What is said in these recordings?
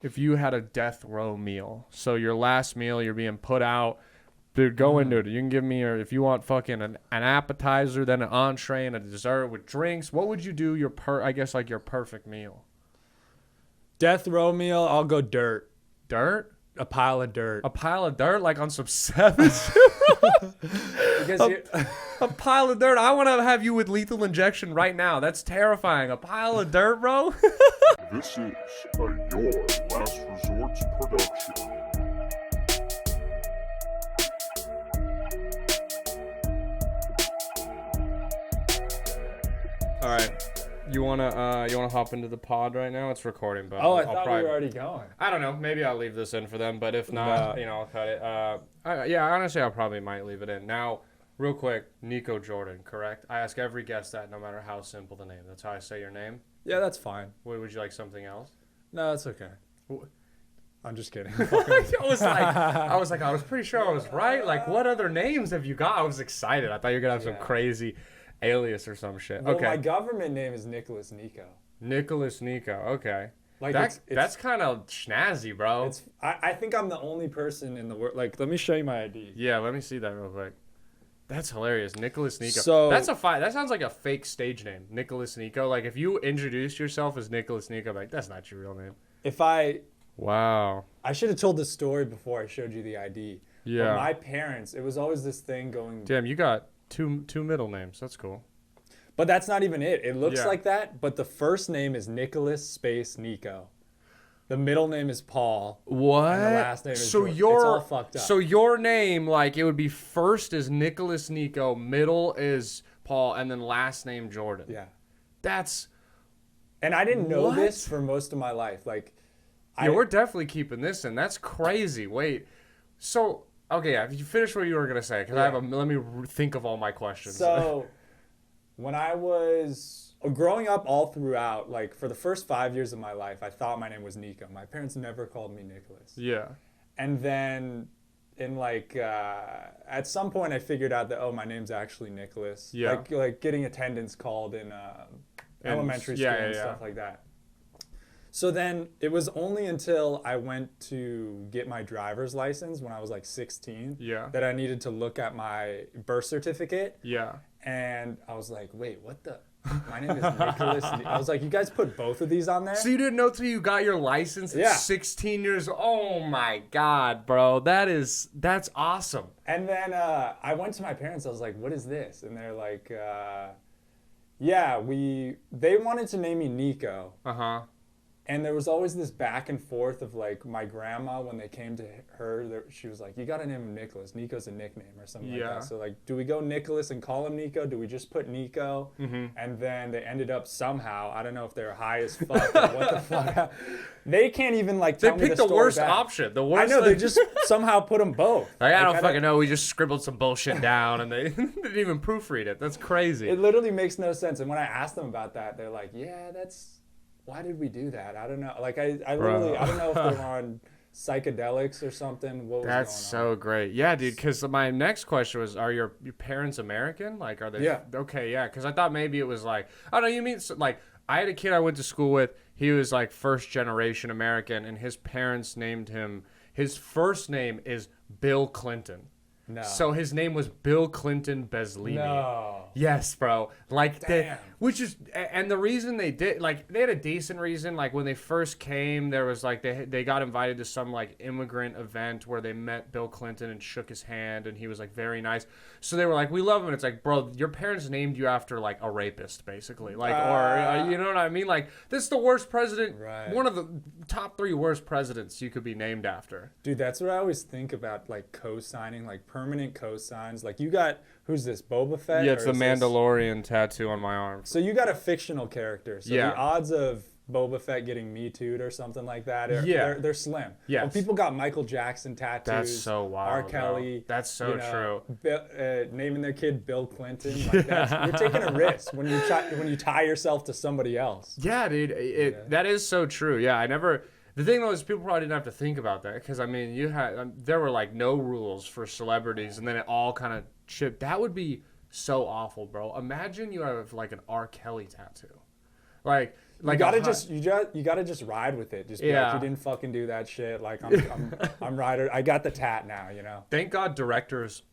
if you had a death row meal, so your last meal, you're being put out, dude, go into it. You can give me, or if you want fucking an appetizer, then an entree and a dessert with drinks. What would you do your your perfect meal? Death row meal, I'll go dirt. Dirt? A pile of dirt. A pile of dirt, like on some savage. A pile of dirt. I want to have you with lethal injection right now. That's terrifying. A pile of dirt, bro. This is a Your Last Resorts production. All right. You wanna hop into the pod right now? It's recording, but I thought we were already going. I don't know. Maybe I'll leave this in for them, but if not, I'll cut it. Honestly, I probably might leave it in. Now, real quick, Niko Jordan, correct? I ask every guest that, no matter how simple the name. That's how I say your name. Yeah, that's fine. Would you like something else? No, that's okay. I'm just kidding. I was pretty sure I was right. Like, what other names have you got? I was excited. I thought you were gonna have some crazy alias or some shit. Well, okay. my government name is Nicholas Niko. Nicholas Niko. Okay. Like that's kind of snazzy, bro. I think I'm the only person in the world. Like, let me show you my ID. Yeah, let me see that real quick. That's hilarious, Nicholas Niko. So that sounds like a fake stage name, Nicholas Niko. Like if you introduced yourself as Nicholas Niko, I'm like that's not your real name. I should have told this story before I showed you the ID. Yeah. But my parents, it was always this thing going. Damn, you got two middle names. That's cool. But that's not even it. It looks like that, but the first name is Nicholas space Niko. The middle name is Paul. What? And the last name is George. It's all fucked up. So your name, like, it would be first is Nicholas Niko, middle is Paul, and then last name Jordan. Yeah. And I didn't know this for most of my life. Like, we're definitely keeping this in. That's crazy. Wait. So, okay, yeah, you finish what you were gonna say, because let me think of all my questions. So, when I was growing up all throughout, like for the first 5 years of my life, I thought my name was Niko. My parents never called me Nicholas. Yeah. And then in at some point I figured out that, my name's actually Nicholas. Yeah. Like getting attendance called in elementary school and stuff like that. So then it was only until I went to get my driver's license when I was like 16 that I needed to look at my birth certificate. Yeah. And I was like, wait, what the? My name is Nicholas. I was like, you guys put both of these on there? So you didn't know till you got your license at 16 years old? Oh my God, bro. That's awesome. And then I went to my parents. I was like, what is this? And they're like, they wanted to name me Niko. Uh-huh. And there was always this back and forth of like my grandma, when they came to her, she was like, you got to name him Nicholas. Niko's a nickname or something like that. So like, do we go Nicholas and call him Niko? Do we just put Niko? Mm-hmm. And then they ended up somehow, I don't know if they're high as fuck or what the fuck. They can't even like tell me the story. They picked the worst back. option. The worst. I know, they just somehow put them both. Like, I don't fucking know. We just scribbled some bullshit down and they didn't even proofread it. That's crazy. It literally makes no sense. And when I asked them about that, they're like, yeah, why did we do that? I don't know. Like, I literally, I don't know if they're on psychedelics or something. What was going on? That's so great. Yeah, dude, because my next question was, are your parents American? Like, are they? Yeah. Okay, yeah, because I thought maybe it was like, I don't know, you mean, like, I had a kid I went to school with. He was, like, first generation American, and his parents named him, his first name is Bill Clinton. No. So his name was Bill Clinton Beslimi. No. Yes, bro. Like, damn. And the reason they did, like, they had a decent reason. Like, when they first came, there was, like, they got invited to some, like, immigrant event where they met Bill Clinton and shook his hand, and he was, like, very nice. So they were like, we love him. And it's like, bro, your parents named you after, like, a rapist, basically. Like, or, you know what I mean? Like, this is the worst president, one of the top 3 worst presidents you could be named after. Dude, that's what I always think about, like, co-signing, like, permanent co-signs. Like, you got, who's this, Boba Fett? Yeah, it's the Mandalorian tattoo on my arm. So you got a fictional character. So the odds of Boba Fett getting Me Too'd or something like that, they're slim. Yes. Well, people got Michael Jackson tattoos. That's so wild. R. Kelly. Bro. That's so true. Naming their kid Bill Clinton. Like you're taking a risk when you tie yourself to somebody else. Yeah, dude. That is so true. Yeah, the thing though is people probably didn't have to think about that because I mean there were like no rules for celebrities and then it all kind of chipped. That would be so awful, bro. Imagine you have like an R. Kelly tattoo. Like Like you gotta just ride with it. Just be like, you didn't fucking do that shit. Like I'm rider. I got the tat now. You know. Thank God directors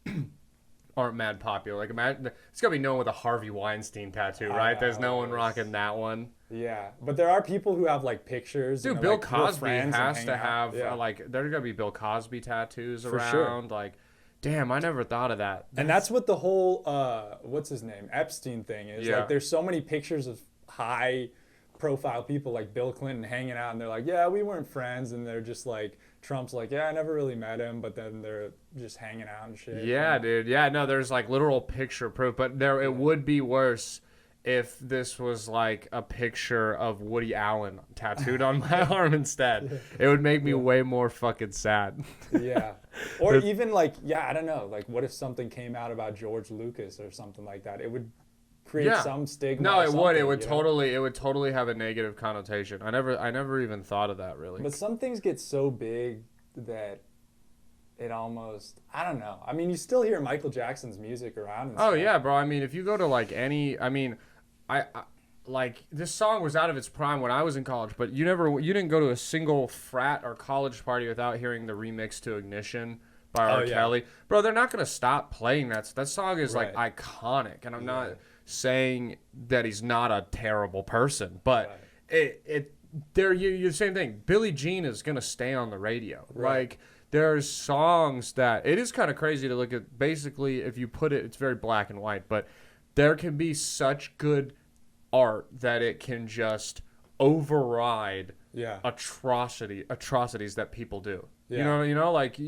aren't mad popular. Like imagine it's gotta be no one with a Harvey Weinstein tattoo, right? There's no one rocking that one. Yeah, but there are people who have like pictures. Dude, you know, Bill like, Cosby has to have yeah. like there's gotta be Bill Cosby tattoos For around. sure. Like, damn, I never thought of that. And that's what the whole what's his name, Epstein thing is. Yeah. Like, there's so many pictures of high profile people like Bill Clinton hanging out, and they're like, yeah, we weren't friends, and they're just like, Trump's like, yeah, I never really met him, but then they're just hanging out and shit. Yeah, dude. Yeah, no, there's like literal picture proof, but it would be worse if this was like a picture of Woody Allen tattooed on my arm instead. It would make me way more fucking sad. Yeah. Or even like, yeah, I don't know, like what if something came out about George Lucas or something like that? It would create some stigma. No, it would. It would totally. It would totally have a negative connotation. I never even thought of that really. But some things get so big that it almost, I don't know. I mean, you still hear Michael Jackson's music around. And oh stuff. yeah, bro. I mean, if you go to like any, I mean, I like this song was out of its prime when I was in college, but you didn't go to a single frat or college party without hearing the remix to Ignition by R. Kelly. Bro, they're not gonna stop playing that. That song is like iconic, and I'm not saying that he's not a terrible person, but you're the same thing. Billie Jean is gonna stay on the radio. Like there's songs that it is kind of crazy to look at. Basically, if you put it, it's very black and white, but there can be such good art that it can just override atrocities that people do. Like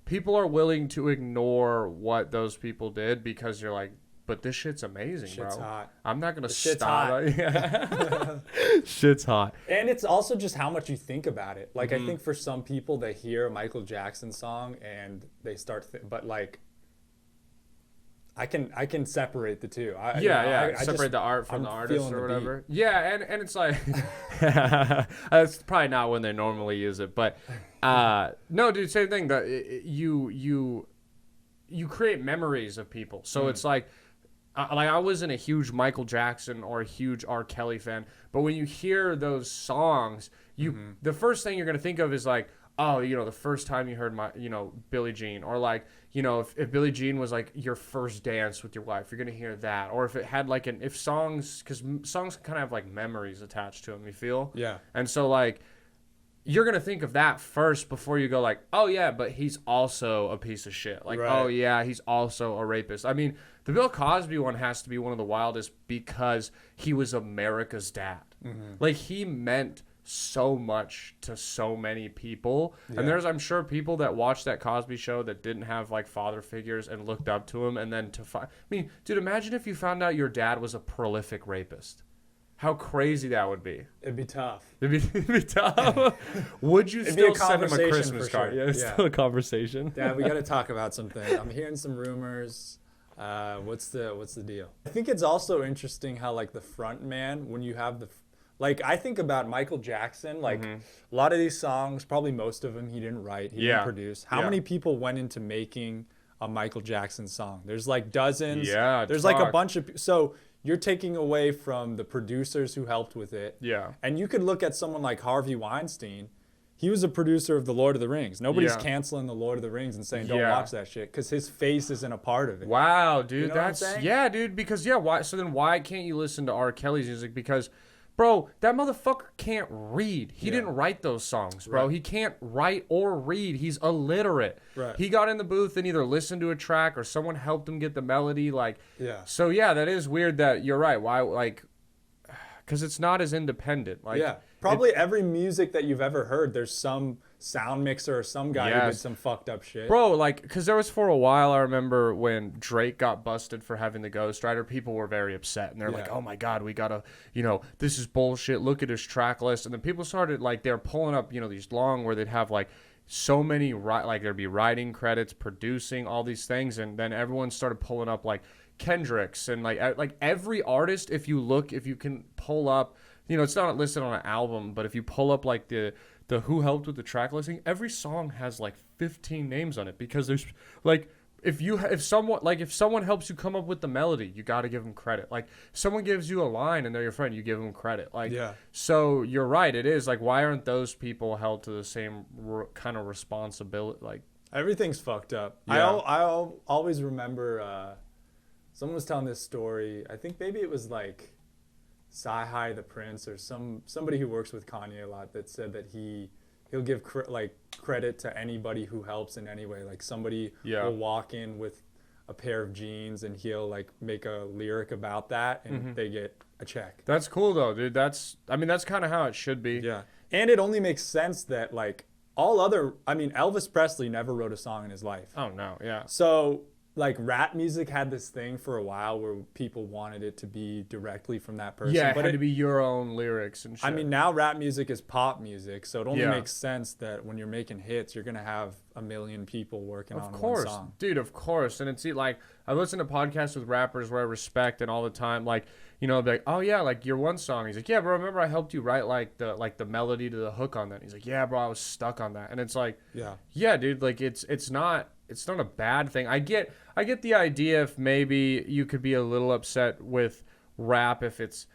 people are willing to ignore what those people did because you're like, but this shit's amazing, shit's bro. Hot. I'm not gonna shit's stop. Hot. Shit's hot. And it's also just how much you think about it. Like I think for some people, they hear a Michael Jackson song and they start, but like. I can separate the two. Separate the art from the artist or whatever. Yeah, and it's like that's probably not when they normally use it, but no, dude, same thing. You create memories of people, so it's like I wasn't a huge Michael Jackson or a huge R. Kelly fan, but when you hear those songs, the first thing you're gonna think of is like, oh, the first time you heard Billie Jean, or like, if Billie Jean was like your first dance with your wife, you're gonna hear that. Or if it had like because songs kind of have like memories attached to them, you feel? Yeah. And so like, you're gonna think of that first before you go like, oh yeah, but he's also a piece of shit. Like, oh yeah, he's also a rapist. I mean, the Bill Cosby one has to be one of the wildest because he was America's dad. Like he meant so much to so many people, and there's I'm sure people that watched that Cosby show that didn't have like father figures and looked up to him, and then I mean, dude, imagine if you found out your dad was a prolific rapist. How crazy that would be. It'd be tough. It'd be tough. Would you still send him a Christmas card? Sure. Yeah, it's still a conversation. Dad, we got to talk about something. I'm hearing some rumors. What's the deal? I think it's also interesting how like the front man, when you have like, I think about Michael Jackson, like a lot of these songs, probably most of them he didn't write, he didn't produce. How many people went into making a Michael Jackson song? There's like dozens. Yeah, there's like a bunch of, so you're taking away from the producers who helped with it. Yeah. And you could look at someone like Harvey Weinstein. He was a producer of The Lord of the Rings. Nobody's canceling The Lord of the Rings and saying don't watch that shit because his face isn't a part of it. Wow, dude, you know that's what I'm saying? Yeah, dude. Because why? So then why can't you listen to R. Kelly's music? Because, bro, that motherfucker can't read. He didn't write those songs, bro. Right. He can't write or read. He's illiterate. Right. He got in the booth and either listened to a track or someone helped him get the melody. Like, So yeah, that is weird. That you're right. Why? Like, because it's not as independent. Like, probably every music that you've ever heard, there's some sound mixer or some guy who did some fucked up shit. Bro, like, because there was for a while, I remember when Drake got busted for having the ghostwriter, people were very upset. And they're like, oh my God, we gotta, this is bullshit. Look at his track list. And then people started, like, they're pulling up, these long where they'd have, like, so many, like, there'd be writing credits, producing, all these things. And then everyone started pulling up, like, Kendrick's and, like every artist, if you can pull up, it's not listed on an album, but if you pull up, like, the who helped with the track listing, every song has like 15 names on it because there's like if someone helps you come up with the melody, you got to give them credit. Like, someone gives you a line and they're your friend, you give them credit. Like, so you're right. It is like, why aren't those people held to the same kind of responsibility? Like, everything's fucked up. I always remember someone was telling this story. I think maybe it was like Sci-Hi the Prince or somebody who works with Kanye a lot that said that he'll give credit to anybody who helps in any way. Like, somebody will walk in with a pair of jeans and he'll like make a lyric about that and they get a check. That's cool though, dude. That's kind of how it should be. Yeah. And it only makes sense that like Elvis Presley never wrote a song in his life. Oh no, yeah. So like rap music had this thing for a while where people wanted it to be directly from that person. Yeah, it had to be your own lyrics and shit. I mean, now rap music is pop music, so it only makes sense that when you're making hits, you're gonna have a million people working on one song. Dude, of course. And it's like, I listen to podcasts with rappers where I respect and all the time, like, you know, like, oh yeah, like your one song. He's like, yeah, bro, remember I helped you write like the melody to the hook on that. He's like, yeah, bro, I was stuck on that. And it's like, yeah, dude, like it's not a bad thing. I get the idea if maybe you could be a little upset with rap if it's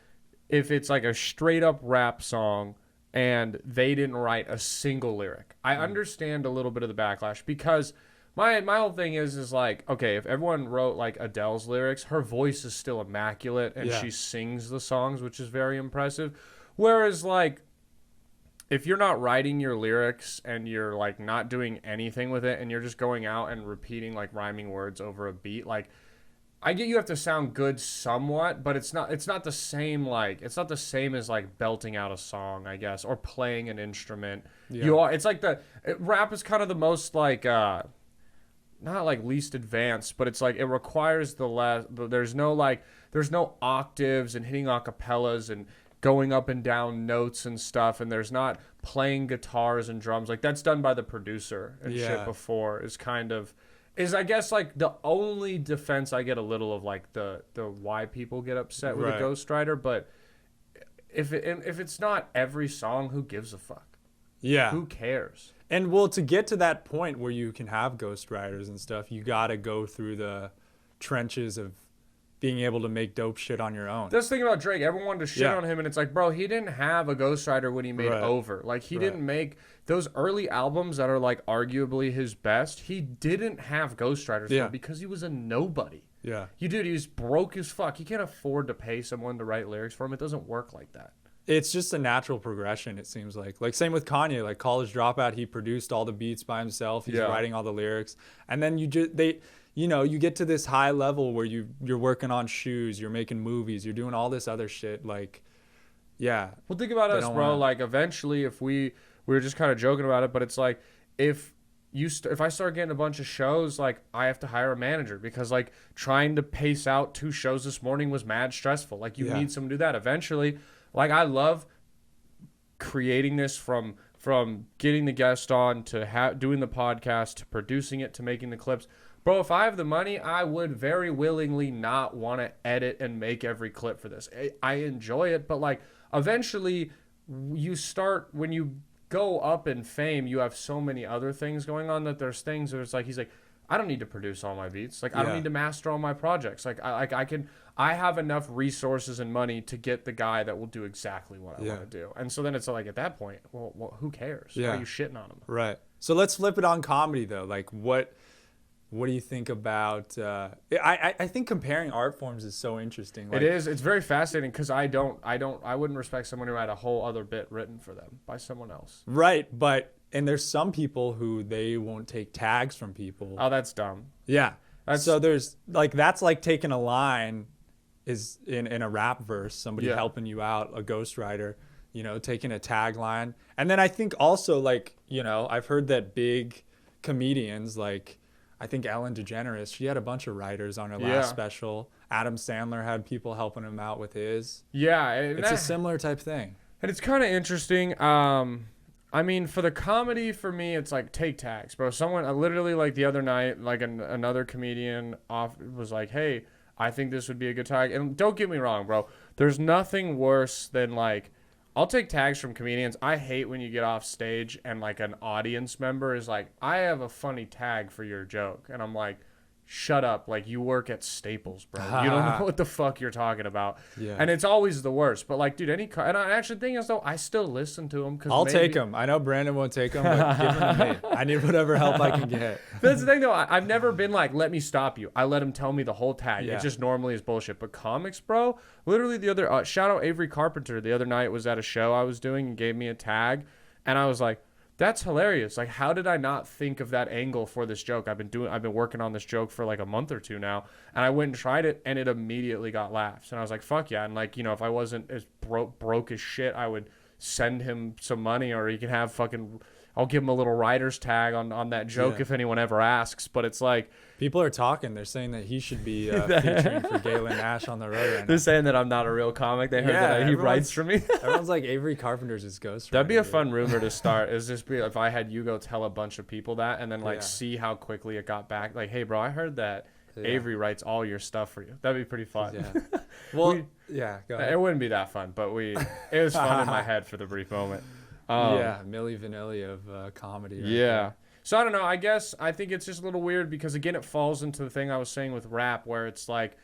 like a straight up rap song and they didn't write a single lyric. I understand a little bit of the backlash because my whole thing is like, okay, if everyone wrote like Adele's lyrics, her voice is still immaculate and she sings the songs, which is very impressive. Whereas like, if you're not writing your lyrics and you're like not doing anything with it and you're just going out and repeating like rhyming words over a beat, like I get you have to sound good somewhat, but it's not the same. Like, it's not the same as like belting out a song, I guess, or playing an instrument. It's like rap is kind of the most like, not like least advanced, but it's like, it requires there's no octaves and hitting acapellas and going up and down notes and stuff, and there's not playing guitars and drums. Like, that's done by the producer and shit before is I guess like the only defense I get a little of like the why people get upset with a ghostwriter. But if it's not every song, who gives a fuck? Yeah. Who cares? And well, to get to that point where you can have ghostwriters and stuff, you got to go through the trenches of being able to make dope shit on your own. That's the thing about Drake. Everyone wanted to shit on him, and it's like, bro, he didn't have a ghostwriter when he made Over. Like, he didn't make those early albums that are like arguably his best. He didn't have ghostwriters for because he was a nobody. Yeah. He was broke as fuck. He can't afford to pay someone to write lyrics for him. It doesn't work like that. It's just a natural progression, it seems like. Like, same with Kanye. Like, College Dropout, he produced all the beats by himself. He's writing all the lyrics. And then you get to this high level where you're working on shoes, you're making movies, you're doing all this other shit. Like, yeah. Well, think about us, bro. Like, eventually, if we were just kind of joking about it, but it's like, if I start getting a bunch of shows, like, I have to hire a manager because, like, trying to pace out 2 shows this morning was mad stressful. Like, you need someone to do that. Eventually, like, I love creating this from getting the guest on to doing the podcast to producing it to making the clips. Bro, if I have the money, I would very willingly not want to edit and make every clip for this. I enjoy it, but like eventually when you go up in fame, you have so many other things going on that there's things where it's like, he's like, I don't need to produce all my beats. Like, I don't need to master all my projects. Like, I have enough resources and money to get the guy that will do exactly what I want to do. And so then it's like, at that point, well who cares? Why are you shitting on him? Right. So let's flip it on comedy though. Like, what do you think about I think comparing art forms is so interesting. Like, it is. It's very fascinating because I wouldn't respect someone who had a whole other bit written for them by someone else. Right, and there's some people who they won't take tags from people. Oh, that's dumb. Yeah. So there's like, that's like taking a line is in a rap verse, somebody helping you out, a ghostwriter, taking a tagline. And then I think also, like, I've heard that big comedians, like, I think Ellen DeGeneres, she had a bunch of writers on her last special. Adam Sandler had people helping him out with his. Yeah. It's a similar type thing. And it's kind of interesting. I mean, for the comedy, for me, it's like, take tags, bro. Someone literally, like, the other night, like, another comedian was like, hey, I think this would be a good tag. And don't get me wrong, bro. There's nothing worse than, like, I'll take tags from comedians. I hate when you get off stage and, like, an audience member is like, I have a funny tag for your joke. And I'm like, shut up. Like, you work at Staples, bro. You don't know what the fuck you're talking about. Yeah. And it's always the worst. But, like, dude, and I actually think is, though, I still listen to them. I'll take them. I know Brandon won't take them, but give them to me. I need whatever help I can get. That's the thing, though. I've never been like, let me stop you. I let him tell me the whole tag. Yeah. It just normally is bullshit. But comics, bro, literally the other, shout out Avery Carpenter. The other night was at a show I was doing and gave me a tag. And I was like, that's hilarious. Like, how did I not think of that angle for this joke? I've been working on this joke for like a month or two now, and I went and tried it, and it immediately got laughs. And I was like, fuck yeah. And like, you know, if I wasn't as broke as shit, I would send him some money, or he can have I'll give him a little writer's tag on that joke if anyone ever asks. But it's like, people are talking. They're saying that he should be featuring for Galen Nash on the road right now. They're saying that I'm not a real comic. They heard that he writes for me. Everyone's like, Avery Carpenter's his ghost. That'd be a fun rumor to start. Is just be if I had you go tell a bunch of people that, and then like see how quickly it got back. Like, hey, bro, I heard that Avery writes all your stuff for you. That'd be pretty fun. Yeah. Well, go ahead. It wouldn't be that fun, but it was fun in my head for the brief moment. Milli Vanilli of comedy. Right So I don't know. I think it's just a little weird because, again, it falls into the thing I was saying with rap, where it's like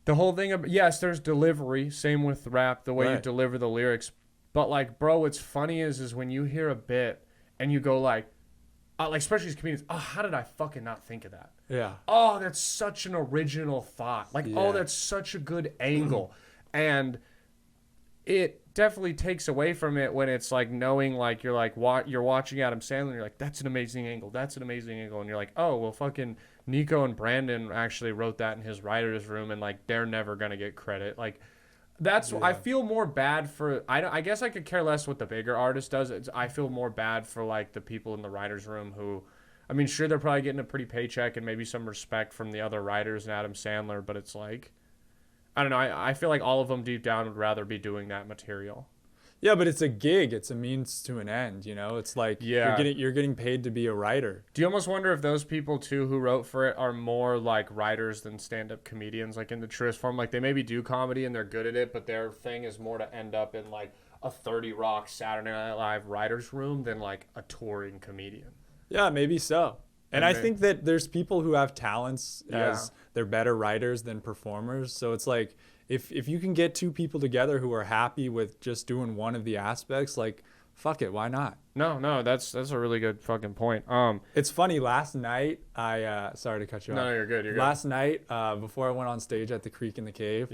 the whole thing of, yes, there's delivery. Same with rap, the way you deliver the lyrics. But like, bro, what's funny is when you hear a bit and you go like especially as comedians, oh, how did I fucking not think of that? Yeah. Oh, that's such an original thought. Like, oh, that's such a good angle. And it definitely takes away from it when it's like knowing, like, you're like, you're watching Adam Sandler, you're like, that's an amazing angle. That's an amazing angle. And you're like, oh, well, fucking Niko and Brandon actually wrote that in his writer's room, and like, they're never going to get credit. Like, that's, I feel more bad for, I guess I could care less what the bigger artist does. I feel more bad for like the people in the writer's room who, I mean, sure, they're probably getting a pretty paycheck and maybe some respect from the other writers and Adam Sandler, but it's like, I don't know. I feel like all of them deep down would rather be doing that material. Yeah, but it's a gig. It's a means to an end. You know, it's like you're getting paid to be a writer. Do you almost wonder if those people too who wrote for it are more like writers than stand-up comedians, like in the truest form? Like, they maybe do comedy and they're good at it, but their thing is more to end up in like a 30 Rock Saturday Night Live writer's room than like a touring comedian. Yeah, maybe so. And I think that there's people who have talents as they're better writers than performers. So it's like, if you can get two people together who are happy with just doing one of the aspects, like, fuck it, why not? No, that's a really good fucking point. It's funny, last night, sorry to cut you off. No, you're good. Last night, before I went on stage at the Creek in the Cave,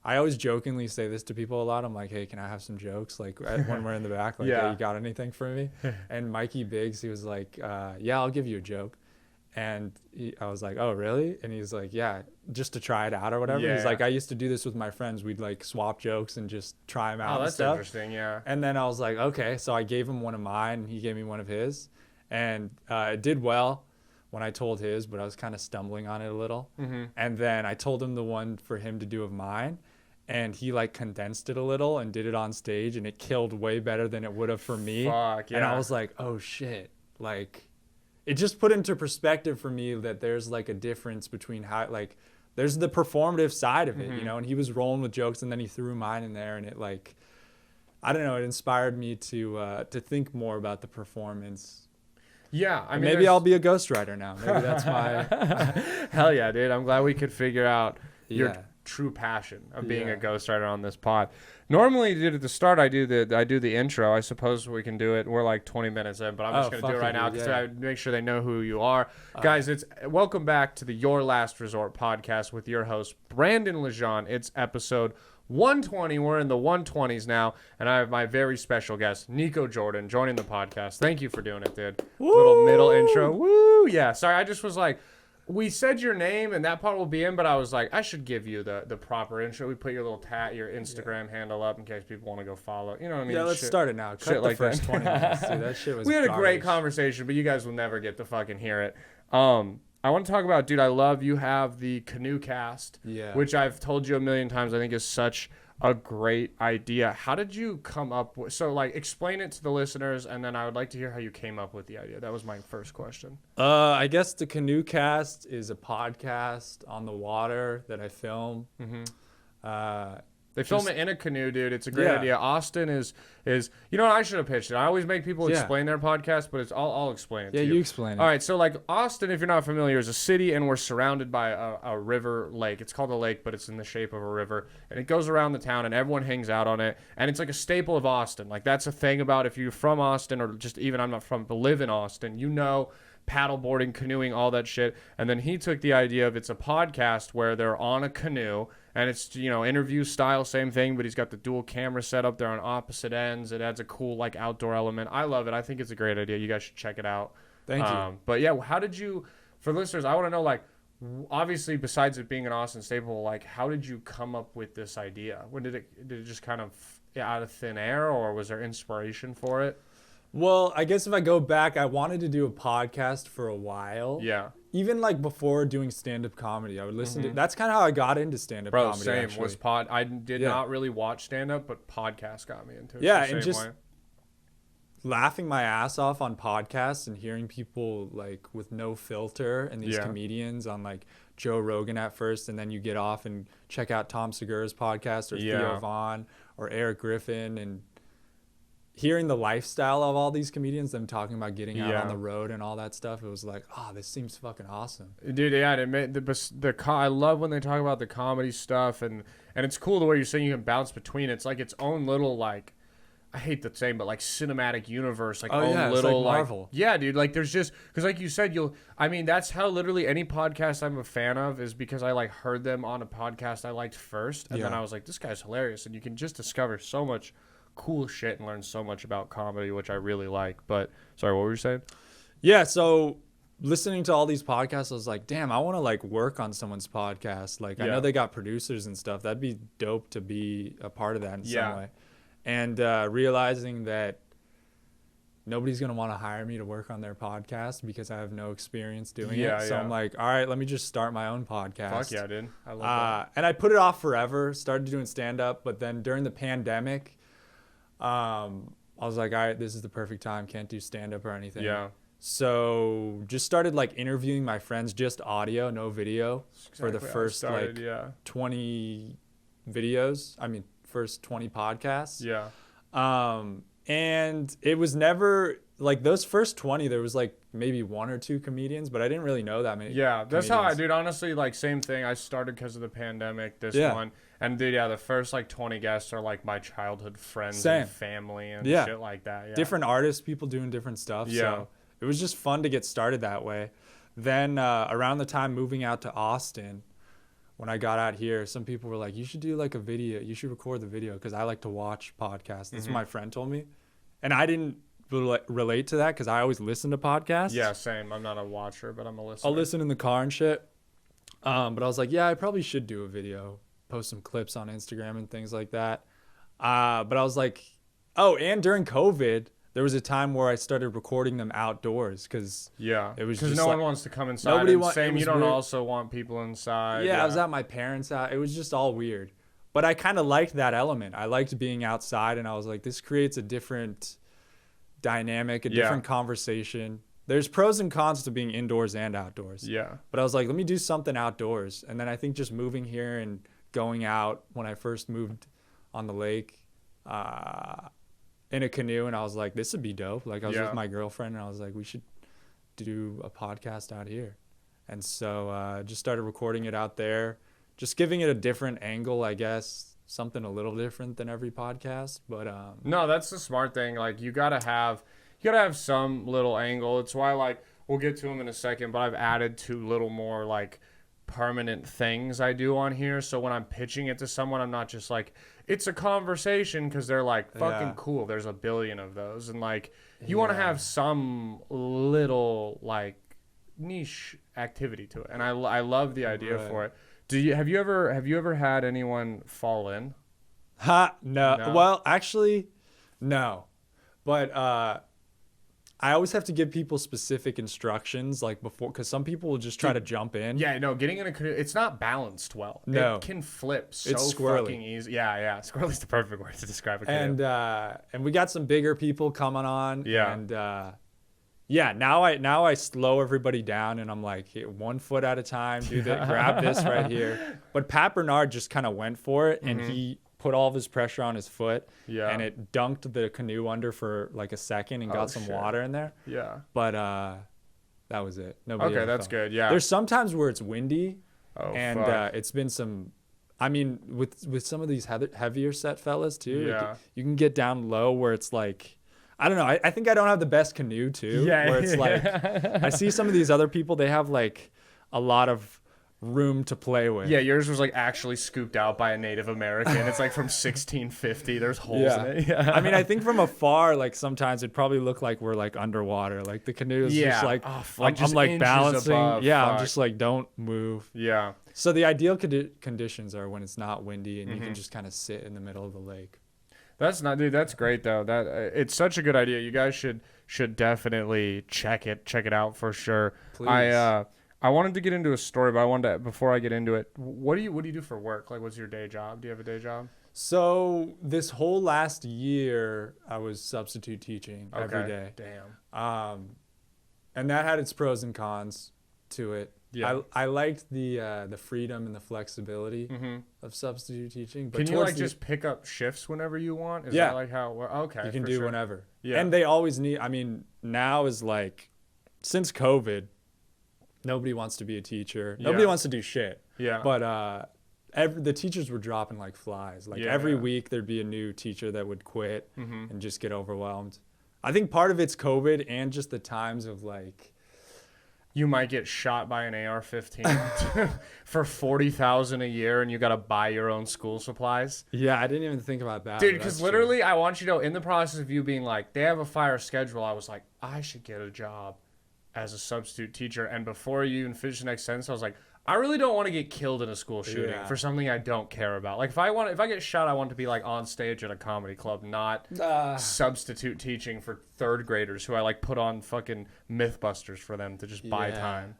I always jokingly say this to people a lot. I'm like, hey, can I have some jokes? Like, when we're in the back, like, hey, you got anything for me? And Mikey Biggs, he was like, yeah, I'll give you a joke. And I was like, oh, really? And he's like, yeah, just to try it out or whatever. He's like, I used to do this with my friends. We'd like swap jokes and just try them out. Oh, and that's stuff. interesting, yeah. And then I was like, okay. So I gave him one of mine, and he gave me one of his. And it did well when I told his, but I was kind of stumbling on it a little. Mm-hmm. And then I told him the one for him to do of mine. And he like condensed it a little and did it on stage, and it killed way better than it would have for me. Fuck, yeah. And I was like, oh, shit. Like, it just put into perspective for me that there's like a difference between how, like, there's the performative side of it, you know, and he was rolling with jokes, and then he threw mine in there, and it, like, I don't know, it inspired me to think more about the performance. Yeah, I mean, maybe I'll be a ghostwriter now. Maybe that's my hell yeah, dude. I'm glad we could figure out your true passion of being a ghostwriter on this pod. Normally, dude, at the start, I do the intro. I suppose we can do it. We're like 20 minutes in, but I'm just gonna do it right now because I make sure they know who you are, guys. It's welcome back to the Your Last Resort podcast with your host Brandon Lejean. It's episode 120. We're in the 120s now, and I have my very special guest Niko Jordan joining the podcast. Thank you for doing it, dude. Woo! Little middle intro. Woo! Yeah. Sorry, I just was like, we said your name and that part will be in, but I was like, I should give you the proper intro. We put your little your Instagram handle up in case people want to go follow. You know what I mean? Yeah, let's start it now. Cut the like first 20 minutes, dude. That shit was We had garbage. a great conversation, but you guys will never get to fucking hear it. I want to talk about, dude, I love you have the Canoe Cast, which I've told you a million times I think is such a great idea. How did you come up with, so like explain it to the listeners, and then I would like to hear how you came up with the idea. That was my first question. I guess the Canoe Cast is a podcast on the water that I film. They film it in a canoe, dude. It's a great idea. Austin is you know what, I should have pitched it. I always make people explain their podcast, but I'll explain it to you. Yeah, you explain it. All right, so like Austin, if you're not familiar, is a city, and we're surrounded by a river lake. It's called a lake, but it's in the shape of a river, and it goes around the town, and everyone hangs out on it, and it's like a staple of Austin. Like that's a thing about if you're from Austin, or just even I'm not from, but live in Austin, you know, paddleboarding, canoeing, all that shit. And then he took the idea of it's a podcast where they're on a canoe, and it's, you know, interview style, same thing, but he's got the dual camera set up there on opposite ends. It adds a cool like outdoor element. I love it. I think it's a great idea. You guys should check it out. Thank you. But yeah, how did you, for listeners, I want to know, like, obviously besides it being an Austin staple, like how did you come up with this idea? When did it just kind of out of thin air, or was there inspiration for it? Well, I guess if I go back, I wanted to do a podcast for a while. Yeah. Even like before doing stand-up comedy, I would listen to. That's kind of how I got into stand-up comedy. Same. Actually. I did not really watch stand-up, but podcast got me into it. Yeah, and just laughing my ass off on podcasts and hearing people like with no filter and these comedians on like Joe Rogan at first, and then you get off and check out Tom Segura's podcast or Theo Vaughn or Eric Griffin, and hearing the lifestyle of all these comedians, them talking about getting out on the road and all that stuff, it was like, oh, this seems fucking awesome. Dude, yeah, it made I love when they talk about the comedy stuff, and it's cool the way you're saying you can bounce between. It's like its own little, like, I hate the saying, but like cinematic universe, like own little, it's like Marvel. Like, yeah, dude, like there's just, because like you said, that's how literally any podcast I'm a fan of is because I like heard them on a podcast I liked first, and then I was like, this guy's hilarious, and you can just discover so much cool shit and learn so much about comedy, which I really like. But sorry, what were you saying? Yeah, so listening to all these podcasts, I was like, damn, I want to like work on someone's podcast. Like I know they got producers and stuff. That'd be dope to be a part of that in some way. And realizing that nobody's going to want to hire me to work on their podcast because I have no experience doing it. So I'm like, all right, let me just start my own podcast. Fuck yeah, dude. I love that. And I put it off forever, started doing stand-up, but then during the pandemic, I was like, all right, this is the perfect time. Can't do stand-up or anything. Yeah. So just started like interviewing my friends, just audio, no video, for the first 20 videos. I mean, first 20 podcasts. Yeah. And it was never like those first 20, there was like maybe one or two comedians, but I didn't really know that many. Yeah, that's how I, dude, honestly, like same thing. I started because of the pandemic, this one. And dude, the first like 20 guests are like my childhood friends and family and shit like that. Yeah. Different artists, people doing different stuff. Yeah. So it was just fun to get started that way. Then around the time moving out to Austin, when I got out here, some people were like, you should do like a video. You should record the video because I like to watch podcasts. That's what my friend told me. And I didn't relate to that because I always listen to podcasts. Yeah, same. I'm not a watcher, but I'm a listener. I'll listen in the car and shit. But I was like, yeah, I probably should do a video, post some clips on Instagram and things like that. But I was like, oh, and during COVID, there was a time where I started recording them outdoors because it was just no one wants to come inside. You don't weird. Also want people inside. Yeah, I was at my parents' house. It was just all weird. But I kind of liked that element. I liked being outside, and I was like, this creates a different dynamic, a different conversation. There's pros and cons to being indoors and outdoors. Yeah. But I was like, let me do something outdoors. And then I think just moving here and going out when I first moved on the lake in a canoe, and I was like, this would be dope. Like I was with my girlfriend, and I was like, we should do a podcast out here. And so just started recording it out there, just giving it a different angle, I guess, something a little different than every podcast. But no, that's the smart thing. Like you gotta have some little angle. It's why, like, we'll get to them in a second, but I've added 2 little more like permanent things I do on here. So when I'm pitching it to someone, I'm not just like, it's a conversation, because they're like, fucking cool. There's a billion of those. And like, you want to have some little like niche activity to it. And I love the idea for it. Have you ever had anyone fall in? No. Well, actually, no. But I always have to give people specific instructions, like before, because some people will just try to jump in. Yeah, no, getting in a canoe, it's not balanced well. No. It can flip so it's squirrely. Fucking easy. Yeah. Squirrely's the perfect word to describe a canoe. And we got some bigger people coming on. Yeah. And now I slow everybody down, and I'm like, 1 foot at a time, do that, grab this right here. But Pat Bernard just kind of went for it, and he put all of his pressure on his foot. Yeah. And it dunked the canoe under for like a second and got some water in there. Yeah. But that was it. Nobody Okay, that's good. Yeah. There's sometimes where it's windy. Oh, and fuck. It's been some. I mean, with some of these heavier set fellas too, Yeah. you can get down low where it's like, I don't know. I think I don't have the best canoe too. Yeah. Where it's like, I see some of these other people, they have like a lot of room to play with. Yeah, yours was like actually scooped out by a Native American. It's like from 1650. There's holes in it. Yeah. I mean, I think from afar, like sometimes it'd probably look like we're like underwater. Like the canoe is just like, I'm like balancing. Above, yeah, fuck. I'm just like, don't move. Yeah. So the ideal conditions are when it's not windy and you can just kind of sit in the middle of the lake. That's not, dude. That's great though. That it's such a good idea. You guys should definitely check it out for sure. Please. I wanted to get into a story, but I wanted to, before I get into it, what do you do for work? Like, what's your day job? Do you have a day job? So this whole last year, I was substitute teaching every day. Damn. And that had its pros and cons to it. Yeah. I liked the freedom and the flexibility of substitute teaching. But can you like just pick up shifts whenever you want? Is that like how? Okay. You can do whenever. Yeah. And they always need. I mean, now is like, since COVID, nobody wants to be a teacher. Nobody wants to do shit. Yeah. But the teachers were dropping like flies. Like every week there'd be a new teacher that would quit and just get overwhelmed. I think part of it's COVID and just the times of like, you might get shot by an AR-15 for $40,000 a year, and you got to buy your own school supplies. Yeah, I didn't even think about that. Dude, because literally, true. I want you to know, in the process of you being like, they have a fire schedule, I was like, I should get a job as a substitute teacher. And before you even finish the next sentence, I was like, I really don't want to get killed in a school shooting for something I don't care about. Like if I get shot, I want to be like on stage at a comedy club, not substitute teaching for third graders who I like put on fucking Mythbusters for them to just buy time.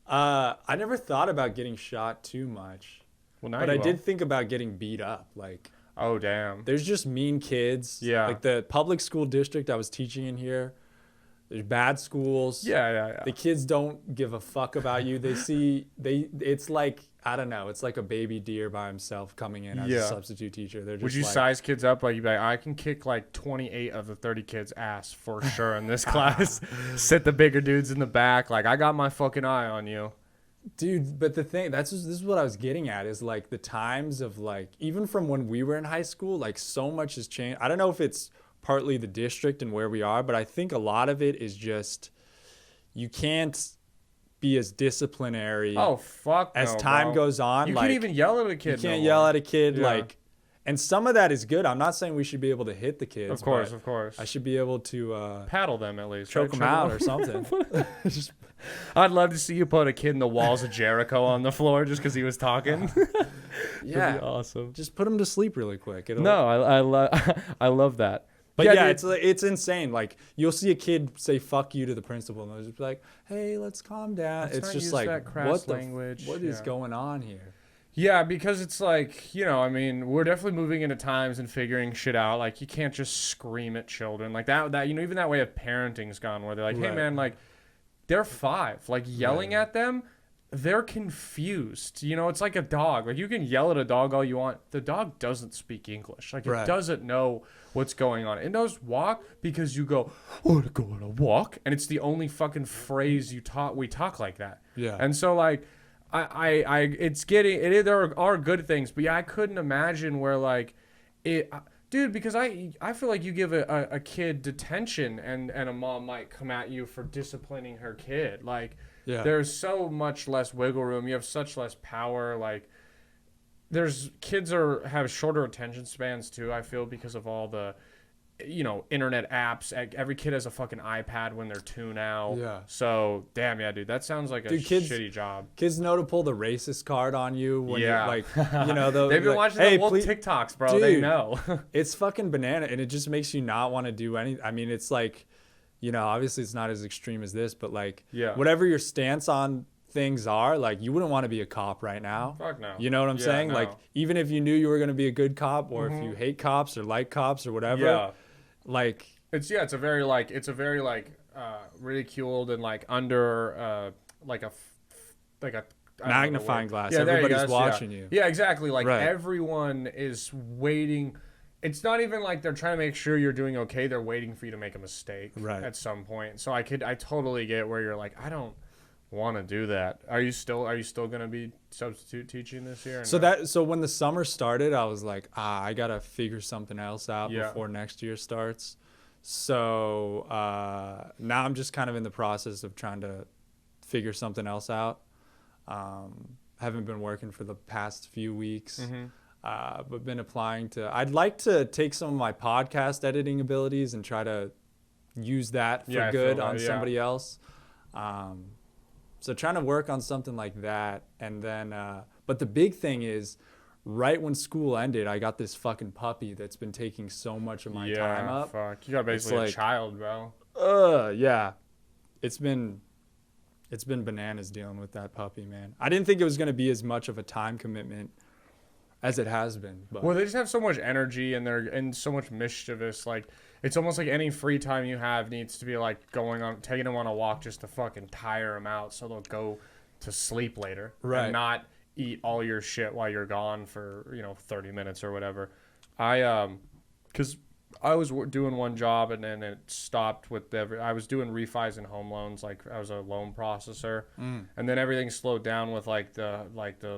I never thought about getting shot too much. Well, now but I did think about getting beat up. Like, oh damn, there's just mean kids. Yeah, like the public school district I was teaching in here. There's bad schools. Yeah. The kids don't give a fuck about you. It's like, I don't know, it's like a baby deer by himself coming in as a substitute teacher. They're just Would you size kids up? Like, you'd be like, I can kick like 28 of the 30 kids' ass for sure in this class. Sit the bigger dudes in the back. Like, I got my fucking eye on you. Dude, but the thing, this is what I was getting at, is like the times of like, even from when we were in high school, like so much has changed. I don't know if it's partly the district and where we are, but I think a lot of it is just you can't be as disciplinary as time goes on. You can't even yell at a kid. You can't yell at a kid like, and some of that is good. I'm not saying we should be able to hit the kids. Of course. I should be able to paddle them at least, choke them out or something. I'd love to see you put a kid in the walls of Jericho on the floor just because he was talking. Yeah, awesome. Just put him to sleep really quick. I love that. But yeah, it's insane. Like you'll see a kid say "fuck you" to the principal, and they'll just be like, "Hey, let's calm down." Let's it's not just use like that crass language. What is going on here? Yeah, because it's like, you know, I mean, we're definitely moving into times and figuring shit out. Like you can't just scream at children like that. You know, even that way of parenting's gone, where they're like, "Hey, man, like they're 5, like yelling at them." They're confused. You know, it's like a dog. Like you can yell at a dog all you want. The dog doesn't speak English. Like it doesn't know what's going on. It knows walk because you go, I want to go on a walk. And it's the only fucking phrase we talk like that. Yeah. And so like there are good things, but yeah, I couldn't imagine where like dude, because I feel like you give a kid detention and a mom might come at you for disciplining her kid. Like, there's so much less wiggle room. You have such less power. Like, kids have shorter attention spans too, I feel, because of all the, you know, internet apps. Every kid has a fucking iPad when they're 2 now. Yeah. So, damn, yeah, dude, that sounds like shitty job. Kids know to pull the racist card on you when you're like, you know, they've been watching the whole TikToks, bro. Dude, they know. It's fucking banana, and it just makes you not want to do anything. I mean, it's like, you know, obviously it's not as extreme as this, but like, whatever your stance on things are, like, you wouldn't want to be a cop right now. Fuck no. You know what I'm saying? No. Like, even if you knew you were going to be a good cop, or if you hate cops or like cops or whatever, like, it's a very ridiculed and like under like a magnifying glass. Everybody's watching you. Yeah, exactly. Like everyone is waiting. It's not even like they're trying to make sure you're doing okay. They're waiting for you to make a mistake at some point. So I totally get where you're like, I don't want to do that. Are you still going to be substitute teaching this year? So when the summer started, I was like, I got to figure something else out before next year starts. So now I'm just kind of in the process of trying to figure something else out. Haven't been working for the past few weeks. But been applying I'd like to take some of my podcast editing abilities and try to use that for good on somebody else. So trying to work on something like that. And then, but the big thing is, right when school ended, I got this fucking puppy that's been taking so much of my time up. Fuck. You got basically a child, bro. Yeah. It's been bananas dealing with that puppy, man. I didn't think it was going to be as much of a time commitment as it has been. But. Well, they just have so much energy and they're so much mischievous. Like, it's almost like any free time you have needs to be like taking them on a walk just to fucking tire them out so they'll go to sleep later. Right. And not eat all your shit while you're gone for, 30 minutes or whatever. Because I was doing one job and then it stopped with I was doing refis and home loans, like I was a loan processor, and then everything slowed down with like the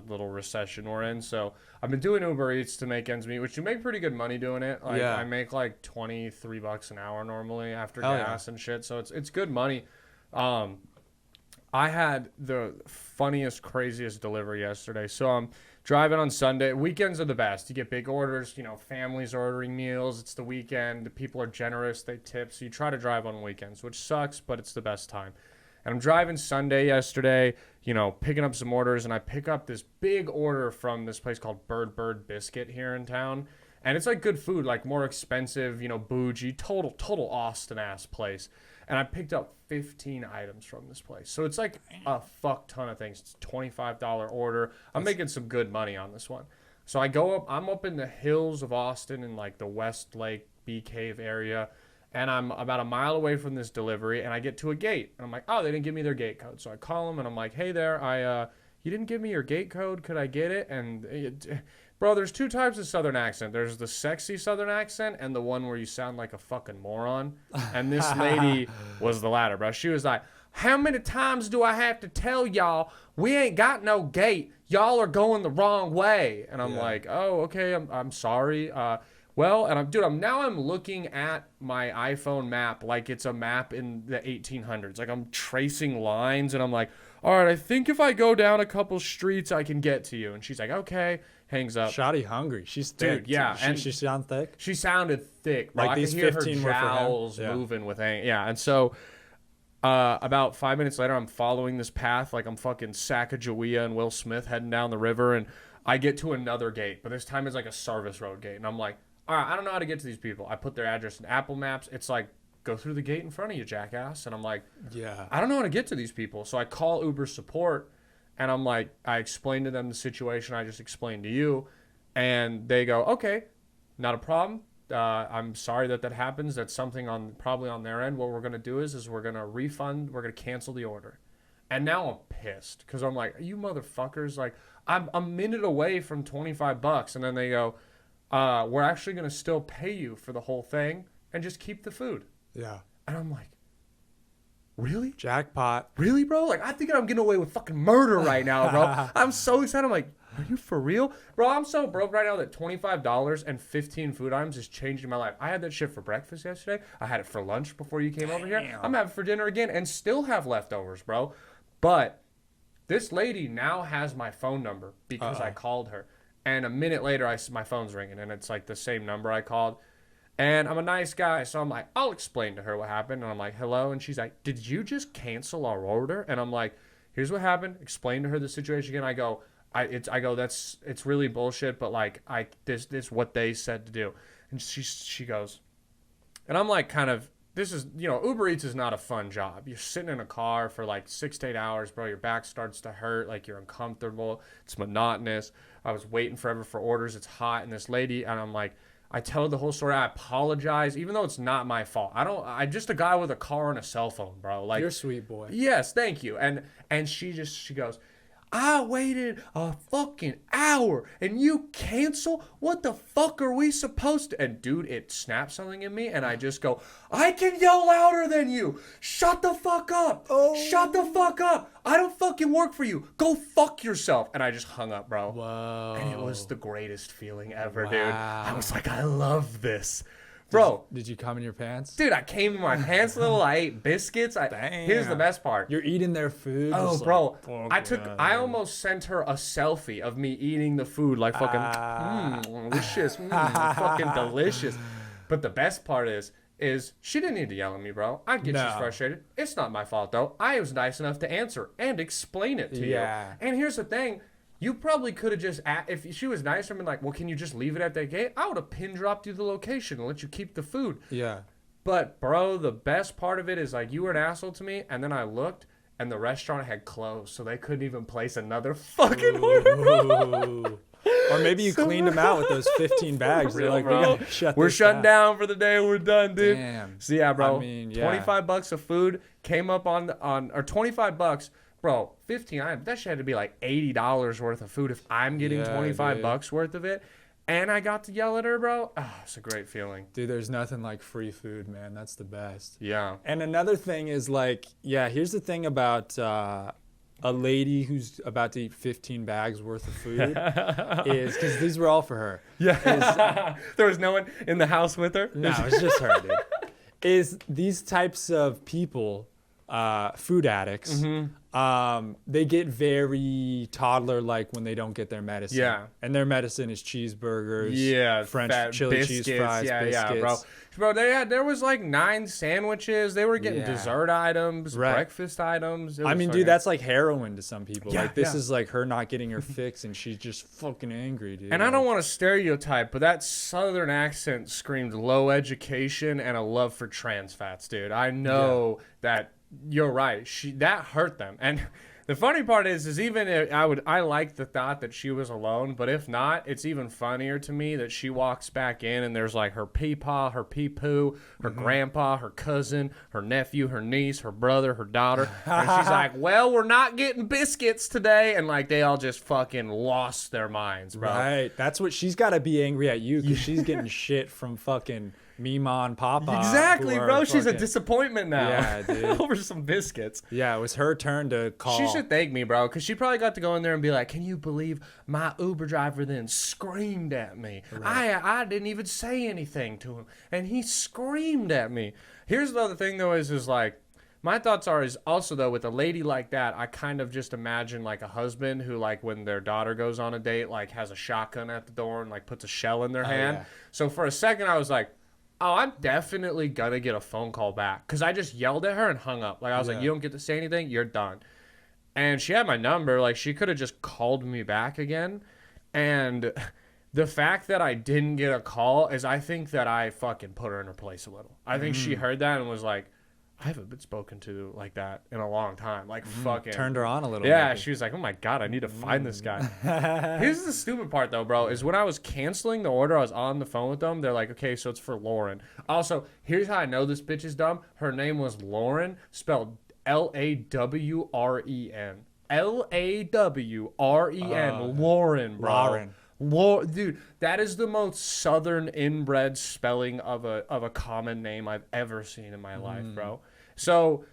little recession we're in. So I've been doing Uber Eats to make ends meet, which you make pretty good money doing it. Like I make like $23 an hour normally after gas and shit. So it's good money. I had the funniest, craziest delivery yesterday. So I'm driving on Sunday. Weekends are the best. You get big orders. Families are ordering meals. It's the weekend. The people are generous. They tip. So you try to drive on weekends, which sucks, but it's the best time. And I'm driving Sunday yesterday, picking up some orders. And I pick up this big order from this place called Bird Biscuit here in town. And it's like good food, like more expensive, bougie, total Austin-ass place. And I picked up 15 items from this place. So it's like a fuck ton of things. It's a $25 order. I'm making some good money on this one. So I go up. I'm up in the hills of Austin in like the West Lake Bee Cave area. And I'm about a mile away from this delivery. And I get to a gate. And I'm like, oh, they didn't give me their gate code. So I call them and I'm like, hey there, you didn't give me your gate code. Could I get it? And bro, there's two types of Southern accent. There's the sexy Southern accent and the one where you sound like a fucking moron. And this lady was the latter, bro. She was like, how many times do I have to tell y'all we ain't got no gate? Y'all are going the wrong way. And I'm like, oh, okay, I'm sorry. Well, and I'm looking at my iPhone map like it's a map in the 1800s. Like I'm tracing lines and I'm like, all right, I think if I go down a couple streets, I can get to you. And she's like, okay. Hangs up. Shoddy hungry. She's thick. Dude, yeah. And she sound thick? She sounded thick. Bro. Like I these could hear 15 her jowls moving with anger. Yeah. And so about 5 minutes later, I'm following this path like I'm fucking Sacagawea and Will Smith heading down the river. And I get to another gate, but this time it's like a service road gate. And I'm like, all right, I don't know how to get to these people. I put their address in Apple Maps. It's like, go through the gate in front of you, jackass. And I'm like, I don't know how to get to these people. So I call Uber support. And I'm like, I explained to them the situation I just explained to you. And they go, okay, not a problem. I'm sorry that happens. That's something probably on their end. What we're going to do is we're going to refund. We're going to cancel the order. And now I'm pissed because I'm like, you motherfuckers, like I'm a minute away from $25. And then they go, we're actually going to still pay you for the whole thing and just keep the food. Yeah. And I'm like, really? Jackpot. Really, bro? Like, I think I'm getting away with fucking murder right now, bro. I'm so excited. I'm like, are you for real? Bro, I'm so broke right now that $25 and 15 food items is changing my life. I had that shit for breakfast yesterday. I had it for lunch before you came over here. I'm having it for dinner again and still have leftovers, bro. But this lady now has my phone number because I called her. And a minute later, my phone's ringing, and it's like the same number I called. And I'm a nice guy, so I'm like, I'll explain to her what happened. And I'm like, hello. And she's like, did you just cancel our order? And I'm like, here's what happened. Explain to her the situation again. I go, it's really bullshit, but like, this is what they said to do. And she goes, and I'm like, this is, Uber Eats is not a fun job. You're sitting in a car for like 6 to 8 hours, bro. Your back starts to hurt. Like you're uncomfortable. It's monotonous. I was waiting forever for orders. It's hot. And this lady, and I'm like, I tell her the whole story. I apologize, even though it's not my fault. I'm just a guy with a car and a cell phone, bro. Like, you're a sweet boy. Yes, thank you. And she goes, I waited a fucking hour and you cancel? What the fuck are we supposed to? And dude, it snapped something in me and I just go, I can yell louder than you. Shut the fuck up. Shut the fuck up. I don't fucking work for you. Go fuck yourself. And I just hung up, bro. Whoa. And it was the greatest feeling ever, dude. I was like, I love this. Bro, did you come in your pants? Dude, I came in my pants little. I ate biscuits. Here's the best part. You're eating their food. Oh, bro. I almost sent her a selfie of me eating the food like fucking delicious. Fucking delicious. But the best part is she didn't need to yell at me, bro. I get she's frustrated. It's not my fault, though. I was nice enough to answer and explain it to you. And here's the thing. You probably could have just, if she was nicer and been like, well, can you just leave it at that gate? I would have pin dropped you the location and let you keep the food. Yeah. But, bro, the best part of it is, like, you were an asshole to me, and then I looked, and the restaurant had closed, so they couldn't even place another fucking order, bro. Or maybe you cleaned them out with those 15 bags. They're like, we're shutting down for the day. We're done, dude. Damn. So, yeah, bro, I mean, $25 of food came up on or $25. Bro, 15, that shit had to be like $80 worth of food if I'm getting $25 worth of it. And I got to yell at her, bro. Oh, it's a great feeling. Dude, there's nothing like free food, man. That's the best. Yeah. And another thing is like, here's the thing about a lady who's about to eat 15 bags worth of food is, because these were all for her. Yeah. There was no one in the house with her? No, it was just her, dude. Is these types of people, food addicts, they get very toddler-like when they don't get their medicine. Yeah. And their medicine is cheeseburgers, French chili biscuits, cheese fries, biscuits. Yeah, bro. There was like 9 sandwiches. They were getting dessert items, breakfast items. I mean, dude, that's like heroin to some people. Yeah, like, this is like her not getting her fix, and she's just fucking angry, dude. And I don't want to stereotype, but that southern accent screamed low education and a love for trans fats, dude. I know that. You're right. That hurt them. And the funny part is even if I like the thought that she was alone, but if not, it's even funnier to me that she walks back in and there's like her peepaw, her peepoo, her grandpa, her cousin, her nephew, her niece, her brother, her daughter. And she's like, well, we're not getting biscuits today. And like, they all just fucking lost their minds, bro. Right. That's what she's got to be angry at you, because she's getting shit from fucking Mima and Papa. Exactly, bro. She's a disappointment now. Yeah, dude. Over some biscuits. Yeah, it was her turn to call. She should thank me, bro, because she probably got to go in there and be like, can you believe my Uber driver then screamed at me? Right. I didn't even say anything to him, and he screamed at me. Here's the other thing, though, is like, my thoughts are is also, though, with a lady like that, I kind of just imagine like a husband who, like, when their daughter goes on a date, like has a shotgun at the door and like puts a shell in their hand. Yeah. So for a second, I was like, oh, I'm definitely going to get a phone call back, because I just yelled at her and hung up. Like, I was like, you don't get to say anything. You're done. And she had my number. Like, she could have just called me back again. And the fact that I didn't get a call is, I think that I fucking put her in her place a little. I think she heard that and was like, I haven't been spoken to like that in a long time. Like, fucking. Turned her on a little. Yeah, maybe. She was like, oh my God, I need to find this guy. Here's the stupid part, though, bro, is when I was canceling the order, I was on the phone with them. They're like, okay, so it's for Lauren. Also, here's how I know this bitch is dumb. Her name was Lauren, spelled Lawren. Lawren. Lauren, bro. Lauren. Dude, that is the most southern inbred spelling of a common name I've ever seen in my life, bro. So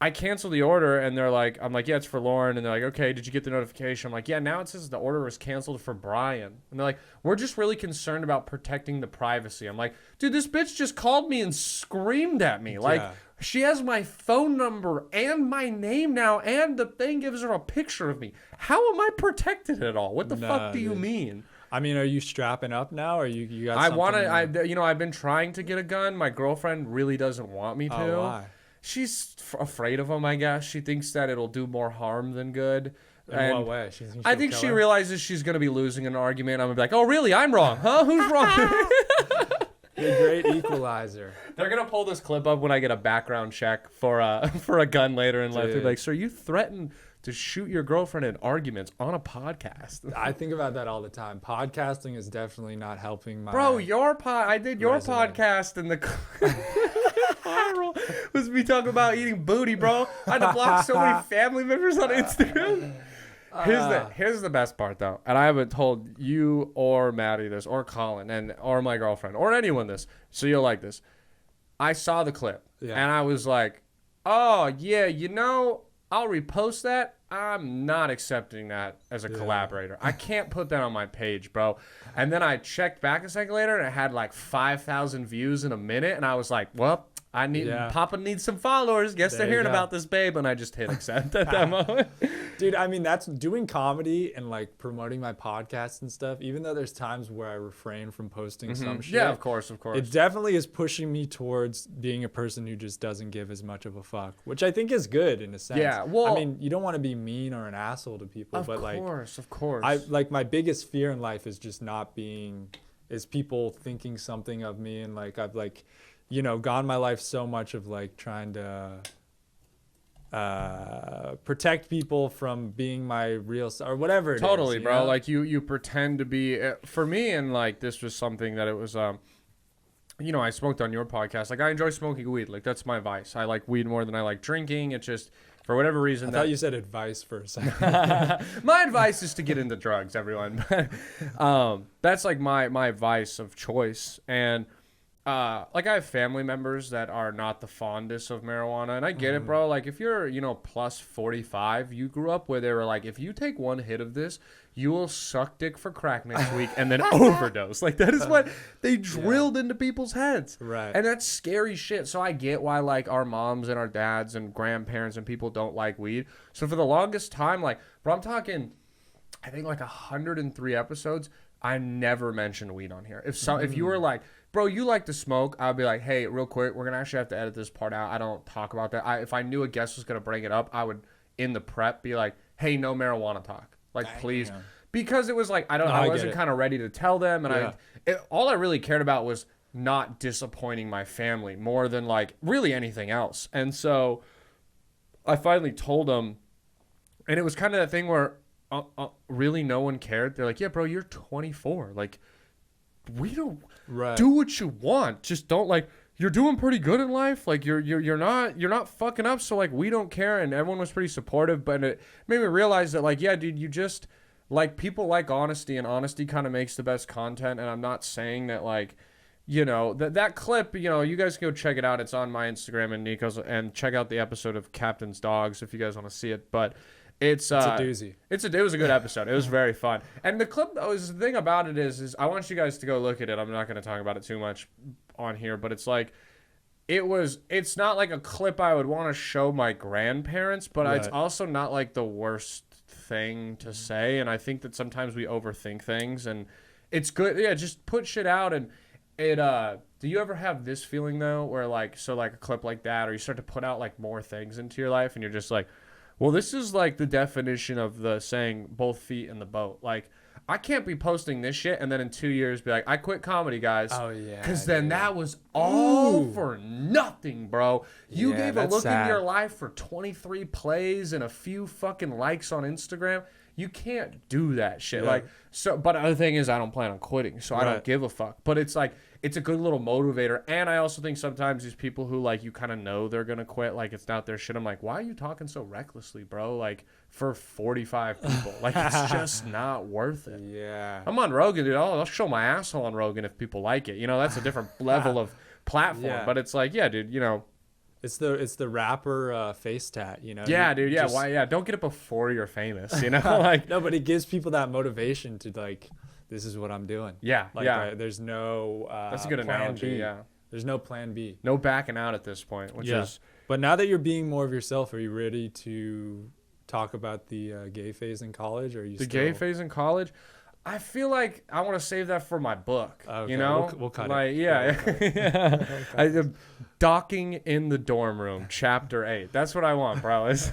I canceled the order, and I'm like, yeah, it's for Lauren. And they're like, okay, did you get the notification? I'm like, yeah, now it says the order was canceled for Brian. And they're like, we're just really concerned about protecting the privacy. I'm like, dude, this bitch just called me and screamed at me. Like, she has my phone number and my name now, and the thing gives her a picture of me. How am I protected at all? What the fuck do you mean? I mean, are you strapping up now, or you got? I've been trying to get a gun. My girlfriend really doesn't want me to. Oh, why? She's afraid of them, I guess. She thinks that it'll do more harm than good. In what way? I think she realizes she's going to be losing an argument. I'm going to be like, oh, really? I'm wrong. Huh? Who's wrong? The great equalizer. They're going to pull this clip up when I get a background check for a gun later in life. They're like, sir, you threatened to shoot your girlfriend in arguments on a podcast. I think about that all the time. Podcasting is definitely not helping my... Bro, I did your podcast in the... was me talking about eating booty, bro. I had to block so many family members on Instagram. Here's the best part though, and I haven't told you or Maddie this, or Colin, or my girlfriend, or anyone this, so you'll like this. I saw the clip, and I was like, oh yeah, I'll repost that. I'm not accepting that as a collaborator. I can't put that on my page, bro. And then I checked back a second later, and it had like 5,000 views in a minute, and I was like, well, Papa needs some followers. Guess they're hearing about this, babe. And I just hit accept at that moment. Dude, I mean, that's doing comedy and like promoting my podcast and stuff. Even though there's times where I refrain from posting some shit. Yeah, of course. It definitely is pushing me towards being a person who just doesn't give as much of a fuck, which I think is good in a sense. Yeah, well, I mean, you don't want to be mean or an asshole to people, but like, of course. My biggest fear in life is just is people thinking something of me, and like I've like, gone my life so much of like trying to protect people from being my real or whatever it totally is, bro. Like you pretend to be, for me, and like this was something that it was I smoked on your podcast. Like I enjoy smoking weed. Like that's my vice. I like weed more than I like drinking. It's just for whatever reason. I thought you said advice for a second. My advice is to get into drugs, everyone. That's like my vice of choice. And like I have family members that are not the fondest of marijuana, and I get it, bro. Like if you're, plus 45, you grew up where they were like, if you take one hit of this, you will suck dick for crack next week and then overdose. Like that is what they drilled into people's heads. Right. And that's scary shit. So I get why like our moms and our dads and grandparents and people don't like weed. So for the longest time, like, bro, I'm talking, I think like 103 episodes, I never mentioned weed on here. If you were like, bro, you like to smoke, I'd be like, hey, real quick, we're gonna actually have to edit this part out. I don't talk about that. If I knew a guest was gonna bring it up, I would in the prep be like, hey, no marijuana talk, like please, because it was like I wasn't kind of ready to tell them, and all I really cared about was not disappointing my family more than like really anything else. And so I finally told them, and it was kind of that thing where really no one cared. They're like, yeah, bro, you're 24, like we don't do what you want, just don't, like, you're doing pretty good in life, like you're not fucking up, so like we don't care. And everyone was pretty supportive, but it made me realize that like, yeah, dude, you just like, people like honesty, and honesty kind of makes the best content. And I'm not saying that like, that clip, you guys can go check it out. It's on my Instagram and Niko's, and check out the episode of Captain's Dogs if you guys want to see it. But it's a doozy. It was a good episode. It was very fun. And the clip, the thing about it is I want you guys to go look at it. I'm not going to talk about it too much on here, but it's like, it's not like a clip I would want to show my grandparents, but it's also not like the worst thing to say. And I think that sometimes we overthink things, and it's good. Yeah, just put shit out. And it, do you ever have this feeling though, where like, so like a clip like that, or you start to put out like more things into your life, and you're just like, well, this is like the definition of the saying, both feet in the boat. Like, I can't be posting this shit and then in 2 years be like, I quit comedy, guys. Oh, yeah. Because then that was all for nothing, bro. You gave a look in your life for 23 plays and a few fucking likes on Instagram. You can't do that shit. Like, so, but the other thing is, I don't plan on quitting, so I don't give a fuck. But it's like, it's a good little motivator. And I also think sometimes these people who like, you kind of know they're gonna quit, like it's not their shit. I'm like, why are you talking so recklessly, bro? Like for 45 people, like it's just not worth it. Yeah. I'm on Rogan, dude. I'll show my asshole on Rogan if people like it. That's a different level of platform. Yeah. But it's like, yeah, dude. It's the rapper face tat, Yeah, dude. Yeah, why? Yeah, don't get it before you're famous. Like no, but it gives people that motivation to like, this is what I'm doing. Yeah, like, yeah. There's no. That's a good analogy. Yeah. There's no plan B. No backing out at this point, which is. But now that you're being more of yourself, are you ready to talk about the gay phase in college? Or are you gay phase in college? I feel like I want to save that for my book. Okay, we'll cut it. Yeah. Docking in the dorm room, chapter 8. That's what I want, bro. It's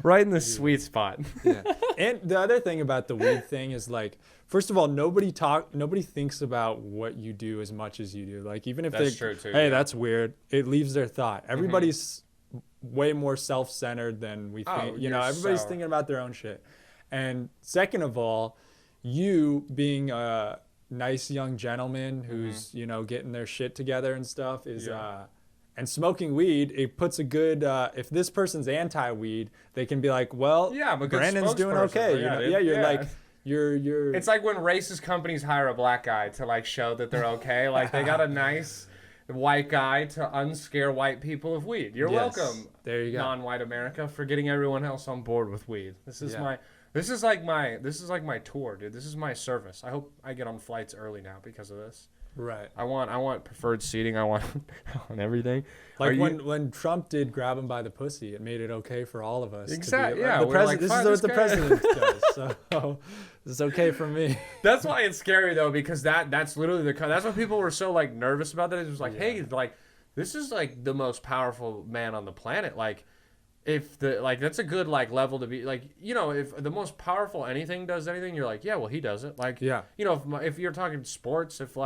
right in the sweet spot. Yeah. And the other thing about the weed thing is like, first of all, nobody thinks about what you do as much as you do. Like even if that's true too, hey, that's weird, it leaves their thought. Everybody's way more self-centered than we think. Everybody's thinking about their own shit. And second of all, you being a nice young gentleman who's getting their shit together and stuff is And smoking weed, it puts a good. If this person's anti-weed, they can be like, well, Yeah, I'm a good Brandon's doing spokesperson. okay. Yeah, You know? dude. You're Yeah. like, you're. It's like when racist companies hire a black guy to like show that they're okay. Like they got a nice white guy to unscare white people of weed. You're Yes. welcome. There you go. Non-white America for getting everyone else on board with weed. This is like my tour, dude. This is my service. I hope I get on flights early now because of this. Right. I want preferred seating. I want on everything. Like when Trump did grab him by the pussy, it made it okay for all of us. Exactly. To be, Yeah. the we're like, this "Fine, is what this the guy-" president does. So it's okay for me. That's why it's scary though, because that's literally that's why people were so like nervous about that. It was like, hey, like this is like the most powerful man on the planet. Like, if the like that's a good like level to be like, you know, if the most powerful anything does anything, you're like, yeah, well he does it. Like, Yeah. you know, if you're talking sports, if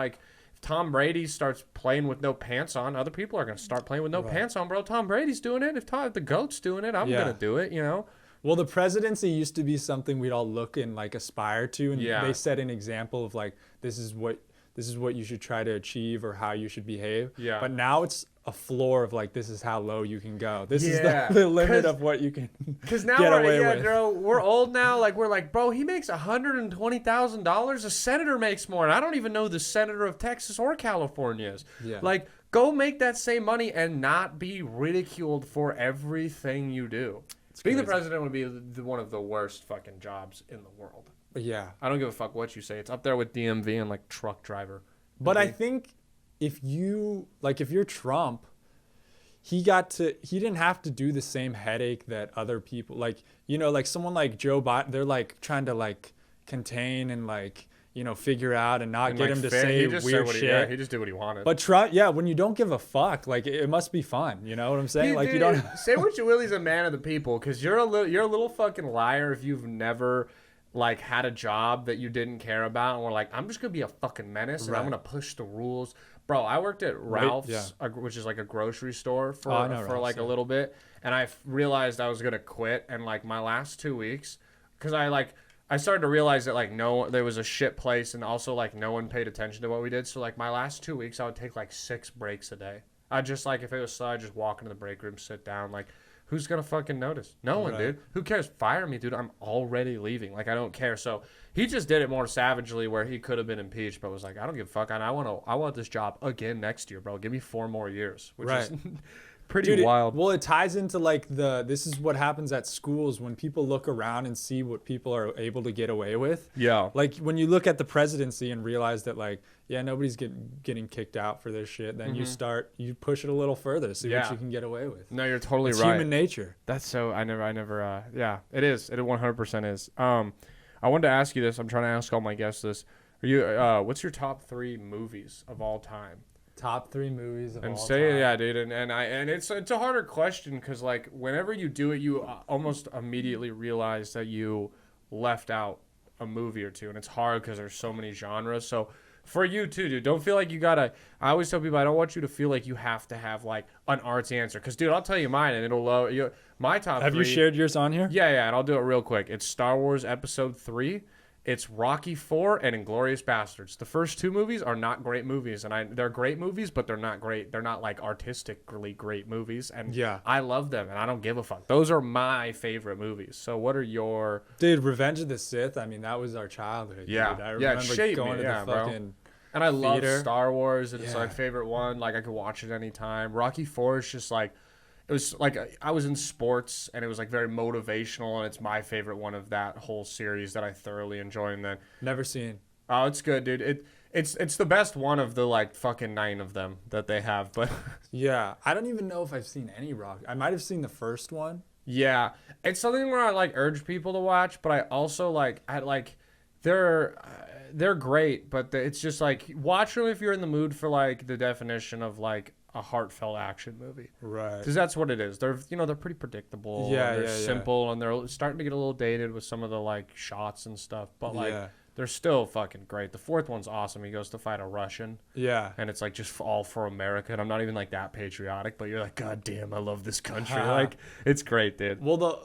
Tom Brady starts playing with no pants on, other people are gonna start playing with no pants on, bro. Tom Brady's doing it. If the GOAT's doing it, I'm gonna do it. You know. Well, the presidency used to be something we'd all look and like aspire to, and they set an example of like this is what you should try to achieve or how you should behave. Yeah. But now it's a floor of like this is how low you can go. This is Yeah. the limit of what you can Because now get away with. bro, we're old now. Like we're like, bro, he makes $120,000. A senator makes more, and I don't even know the senator of Texas or California is. Yeah. Like, go make that same money and not be ridiculed for everything you do. Being the president would be one of the worst fucking jobs in the world. Yeah. I don't give a fuck what you say. It's up there with DMV and like truck driver. But I think if you're Trump, he didn't have to do the same headache that other people, like, you know, like someone like Joe Biden, they're like trying to like contain and like, you know, figure out and not get him to say weird shit. Yeah, he just did what he wanted. But Trump, when you don't give a fuck, like it must be fun. You know what I'm saying? Like you don't say what you will. He's a man of the people, because you're a little fucking liar if you've never like had a job that you didn't care about and were like, I'm just gonna be a fucking menace and I'm gonna push the rules. Bro, I worked at Ralph's, which is like a grocery store for Ralph's, a little bit, and I realized I was gonna quit. And like my last 2 weeks, because I started to realize that like there was a shit place, and also like no one paid attention to what we did. So like my last 2 weeks, I would take like 6 breaks a day. I just like, if it was slow, I'd just walk into the break room, sit down. Like, who's gonna fucking notice? No one, dude. Who cares? Fire me, dude. I'm already leaving. Like, I don't care. So he just did it more savagely, where he could have been impeached, but was like, I don't give a fuck. And I want this job again next year, bro. Give me 4 more years, which is pretty wild. It ties into like this is what happens at schools when people look around and see what people are able to get away with. Yeah. Like when you look at the presidency and realize that like, nobody's getting kicked out for this shit, then you push it a little further, see what you can get away with. No, you're totally it's right. Human nature. That's so, I never, it is. It 100% is. I wanted to ask you this. I'm trying to ask all my guests this. Are you, what's your top 3 movies of all time? Top 3 movies of all time. Yeah, dude, and it's a harder question, because like whenever you do it, you almost immediately realize that you left out a movie or two, and it's hard because there's so many genres. So for you too, dude, don't feel like you gotta. I always tell people, I don't want you to feel like you have to have like an arts answer, because dude, I'll tell you mine, and it'll lower my top. Have 3, you shared yours on here? Yeah, and I'll do it real quick. It's Star Wars Episode 3. It's Rocky 4 and Inglourious Bastards. The first 2 movies are not great movies, and they're great movies, but they're not great. They're not like artistically great movies, and I love them, and I don't give a fuck. Those are my favorite movies. So what are your... Dude, Revenge of the Sith, I mean, that was our childhood. Yeah, dude. I remember going to the fucking... And I love Star Wars, and it's my favorite one. Like, I could watch it anytime. Rocky 4 is just like... It was like I was in sports, and it was like very motivational, and it's my favorite one of that whole series that I thoroughly enjoy. And then never seen. Oh, it's good, dude. It's the best one of the like fucking 9 of them that they have. But yeah, I don't even know if I've seen any Rocky. I might have seen the first one. Yeah, it's something where I like urge people to watch, but I also they're great, but it's just like, watch them if you're in the mood for like the definition of like a heartfelt action movie, right? Because that's what it is. They're they're pretty predictable. They're simple, and they're starting to get a little dated with some of the like shots and stuff, but like they're still fucking great. The 4th one's awesome. He goes to fight a Russian, and it's like just all for America, and I'm not even like that patriotic, but you're like, god damn, I love this country. Like, it's great, dude. Well,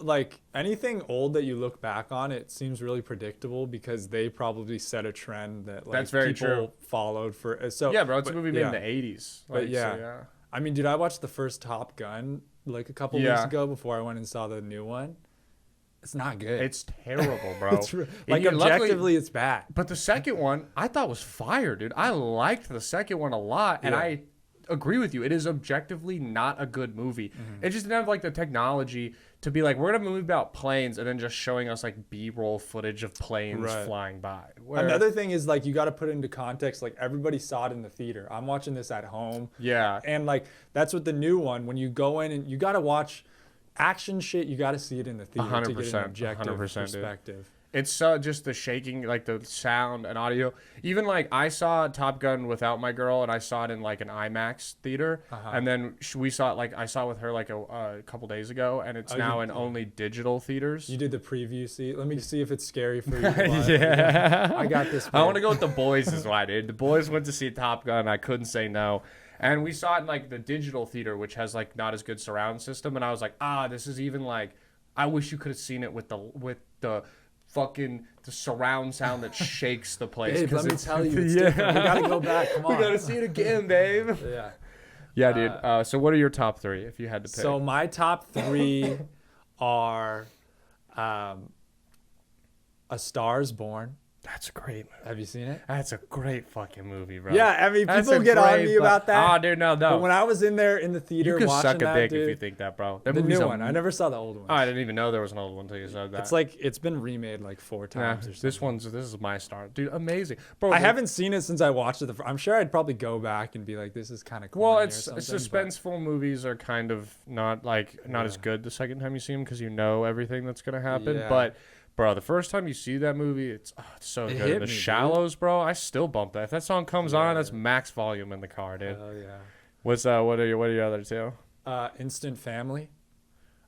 anything old that you look back on, it seems really predictable, because they probably set a trend that like that's very people true. Followed for. So yeah, bro, it's a movie made in the 80s. Like, but so, I mean, dude, I watched the first Top Gun like a couple weeks ago before I went and saw the new one. It's not good. It's terrible, bro. Like, objectively, it's bad. But the second one, I thought was fire, dude. I liked the second one a lot, and I agree with you. It is objectively not a good movie. It just didn't have like the technology to be like, we're gonna have a movie about planes and then just showing us like B-roll footage of planes flying by. Another thing is like, you got to put it into context. Like, everybody saw it in the theater. I'm watching this at home. Yeah. And like, that's what the new one, when you go in and you got to watch action shit, you got to see it in the theater 100%, to get an objective 100%, perspective. Dude. It's just the shaking, like the sound and audio. Even like I saw Top Gun without my girl, and I saw it in like an IMAX theater, and then we saw it like I saw it with her like a couple days ago, and it's now in only digital theaters. You did the preview seat. Let me see if it's scary for you. I got this. I want to go with the boys as well, dude. The boys went to see Top Gun. I couldn't say no. And we saw it in like the digital theater, which has like not as good surround system. And I was like, this is even like, I wish you could have seen it with the fucking the surround sound that shakes the place. Babe, let me tell you, it's different. We gotta go back. Come on. We gotta see it again, babe. Yeah, dude. So what are your top three if you had to pick? So my top three are A Star Is Born. That's a great movie. Have you seen it? That's a great fucking movie, bro. Yeah, I mean, people get on me about that. Oh, dude, no. But when I was in there in the theater you could watching suck a that, dick dude, if you think that, bro. That the new one. I never saw the old one. Oh, I didn't even know there was an old one until you said that. It's like, it's been remade like 4 times or something. This is my star. Dude, amazing. Bro, I haven't seen it since I watched it. I'm sure I'd probably go back and be like, this is kind of cool. Well, it's suspenseful movies are kind of not as good the second time you see them because you know everything that's going to happen. Yeah. But bro, the first time you see that movie, it's so good. The Shallows, bro, I still bump that. If that song comes on, that's max volume in the car, dude. Oh yeah. What are your other two? Instant Family.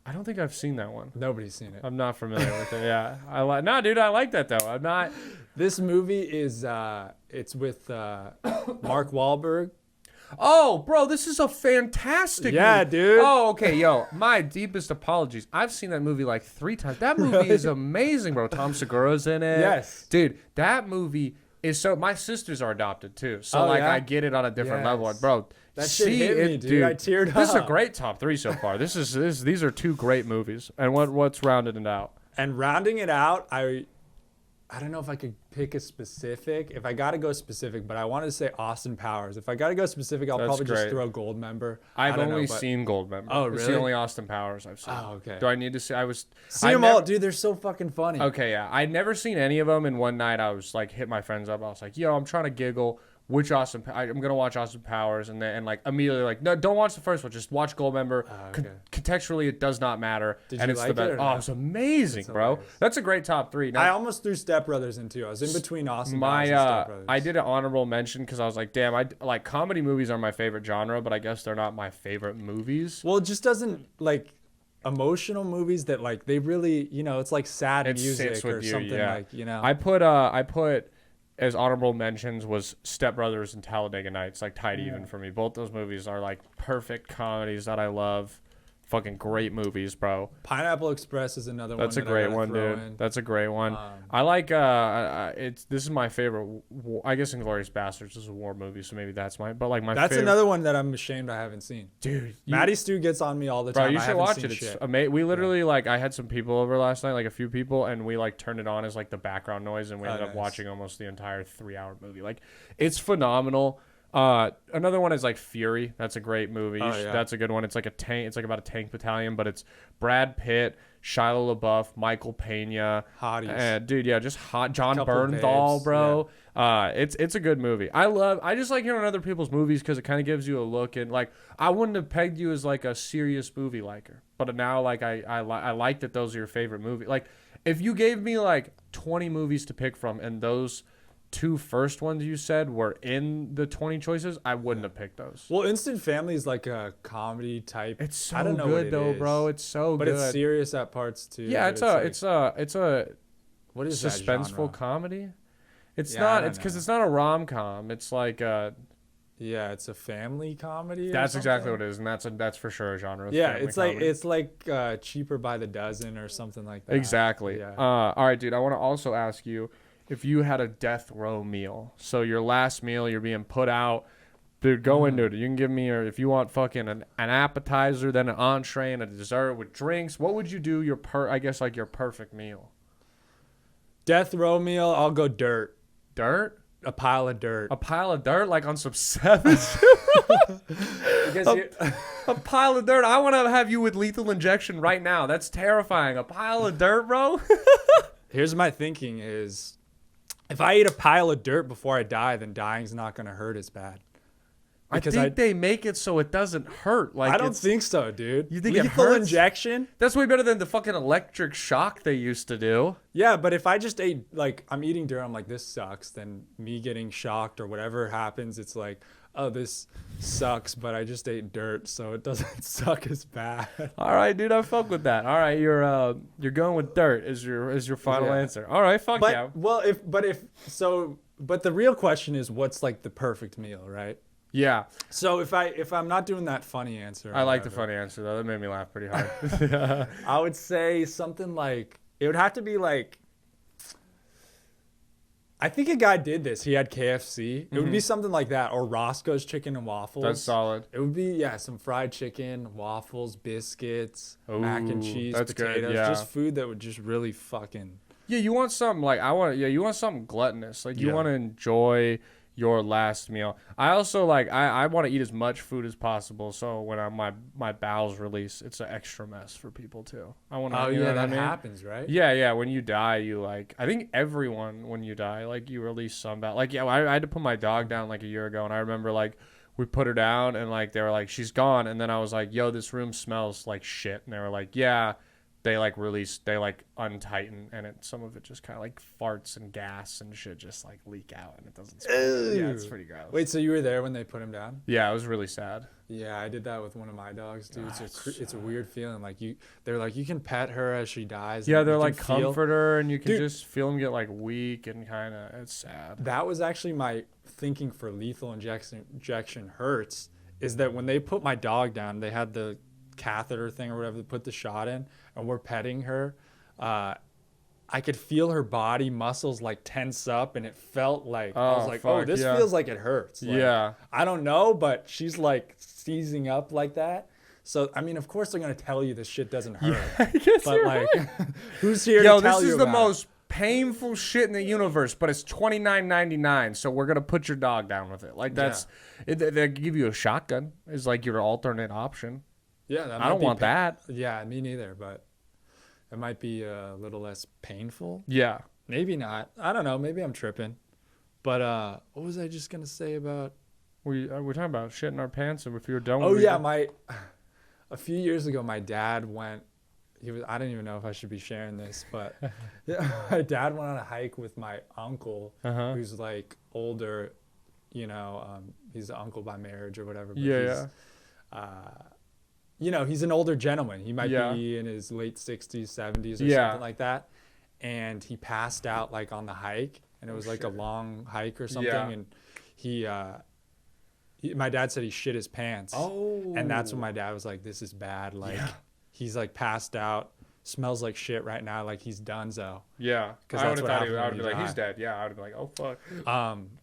I don't think I've seen that one. Nobody's seen it. I'm not familiar with it. Yeah, dude, I like that though. I'm not. This movie is it's with Mark Wahlberg. Oh, bro, this is a fantastic movie. Dude. Oh, okay, yo, my deepest apologies. I've seen that movie like 3 times. That movie is amazing, bro. Tom Segura's in it. Yes. Dude, that movie is so... My sisters are adopted, too. So, I get it on a different level. And, bro, that shit hit me, dude. I teared up. This is a great top 3 so far. These are 2 great movies. And what's rounding it out? And rounding it out, I don't know if I could pick a specific. If I got to go specific, but I wanted to say Austin Powers. If I got to go specific, I'll probably just throw Goldmember. I've only seen Goldmember. Oh, really? It's the only Austin Powers I've seen. Oh, okay. Do I need to see? See them all, dude. They're so fucking funny. Okay, yeah. I'd never seen any of them, and one night I was like, hit my friends up. I was like, yo, I'm trying to giggle. Which I'm gonna watch Austin Powers, and like immediately like, no, don't watch the first one, just watch Goldmember. Okay. Contextually, it does not matter, and it's like the best. it Oh, it's amazing, bro. Hilarious. That's a great top 3. Now, I almost threw Step Brothers in too. I was in between Austin Powers and Step Brothers. I did an honorable mention because I was like, damn, I like comedy movies are my favorite genre, but I guess they're not my favorite movies. Well, it just doesn't like emotional movies that like they really, it's like sad music or something like, I put as honorable mentions was Step Brothers and Talladega Nights, like tied even for me. Both those movies are like perfect comedies that I love. Fucking great movies, bro. Pineapple Express is another one. That's a great one, dude. That's a great one. I like this is my favorite. I guess Inglourious Basterds is a war movie, so maybe that's my. But like my. That's favorite. Another one that I'm ashamed I haven't seen. Dude, Maddie Stu gets on me all the time. Bro, you should watch it. It's amazing. We literally like I had some people over last night, like a few people, and we like turned it on as like the background noise, and we ended up watching almost the entire 3-hour movie. Like, it's phenomenal. Another one is like Fury. That's a great movie. That's a good one. It's like a tank. It's like about a tank battalion, but it's Brad Pitt, Shia LaBeouf, Michael Pena. Hotties. Dude, yeah, just hot. John Bernthal, bro. Yeah. It's a good movie. I just like hearing other people's movies because it kind of gives you a look, and like I wouldn't have pegged you as like a serious movie liker, but now like I like that those are your favorite movies. Like if you gave me like 20 movies to pick from, and those 2 first ones you said were in the 20 choices, I wouldn't have picked those. Well, Instant Family is like a comedy type. It's so good though, bro. It's so good. But it's serious at parts too. Yeah, it's a what is suspenseful comedy. It's not. It's because it's not a rom-com. It's like yeah, it's a family comedy. That's exactly what it is, and that's for sure a genre. Yeah, it's like Cheaper by the Dozen or something like that. Exactly. Yeah. All right, dude. I want to also ask you, if you had a death row meal, so your last meal, you're being put out, Dude, go into it. You can give me, if you want fucking an appetizer, then an entree and a dessert with drinks. What would you do your perfect meal? Death row meal, I'll go dirt. Dirt? A pile of dirt. A pile of dirt, like on some Savage? A pile of dirt. I want to have you with lethal injection right now. That's terrifying. A pile of dirt, bro? Here's my thinking is, if I eat a pile of dirt before I die, then dying's not going to hurt as bad. Because I think they make it so it doesn't hurt. Like I don't think so, dude. You think it lethal hurts? injection? That's way better than the fucking electric shock they used to do. Yeah, but if I just ate, like, I'm eating dirt, I'm like, this sucks, then me getting shocked or whatever happens, it's like, oh, this sucks, but I just ate dirt, so it doesn't suck as bad. All right, dude, I fuck with that. All right, you're going with dirt is your final answer. All right, fuck yeah. Well, but the real question is, what's like the perfect meal, right? Yeah. So if I'm not doing that funny answer, I like the funny answer though. That made me laugh pretty hard. I would say something like, it would have to be like, I think a guy did this. He had KFC. It would be something like that, or Roscoe's Chicken and Waffles. That's solid. It would be some fried chicken, waffles, biscuits, mac and cheese, that's potatoes, good, yeah. just food that would just really fucking. Yeah, you want something like you want something gluttonous. Like you want to enjoy your last meal. I also I want to eat as much food as possible, so when my bowels release, it's an extra mess for people too. I want to. Oh yeah, that happens, right? Yeah. When you die, you I think everyone when you die, you release some bowel. I had to put my dog down a year ago, and I remember we put her down, and they were like, she's gone, and then I was like, yo, this room smells like shit, and they were like, yeah. They untighten, and some of it just kind of farts and gas and shit just leak out, and it doesn't smell. Yeah, it's pretty gross. Wait, so you were there when they put him down? Yeah, it was really sad. Yeah, I did that with one of my dogs, dude. It's a weird feeling. They're like, you can pet her as she dies. Yeah, they're comfort her, and you can just feel them get weak and kind of. It's sad. That was actually my thinking for lethal injection hurts. Is that when they put my dog down, they had the catheter thing or whatever, they put the shot in, and we're petting her. I could feel her body muscles tense up, and it felt I was like, fuck, this feels like it hurts. Yeah. I don't know, but she's seizing up like that. So, I mean, of course they're going to tell you this shit doesn't hurt. Yeah, I guess but you're right. Who's here to tell you about it? This is the most painful shit in the universe, but it's $29.99, so we're going to put your dog down with it. They give you a shotgun is your alternate option. Yeah, I don't want that. Yeah, me neither, but it might be a little less painful. Yeah. Maybe not. I don't know. Maybe I'm tripping. But what was I just going to say about... We're talking about shitting our pants, and if you're done with Oh, yeah. A few years ago, my dad went... I don't even know if I should be sharing this, but my dad went on a hike with my uncle, who's older, he's an uncle by marriage or whatever. But he's an older gentleman. He might be in his late 60s, 70s or something like that. And he passed out on the hike, and it was a long hike or something. Yeah. And my dad said he shit his pants. Oh. And that's when my dad was like, this is bad. He's passed out, smells like shit right now. He's donezo. Yeah. Because I would have thought I would be like, he's dead. Yeah. I would be like, oh, fuck.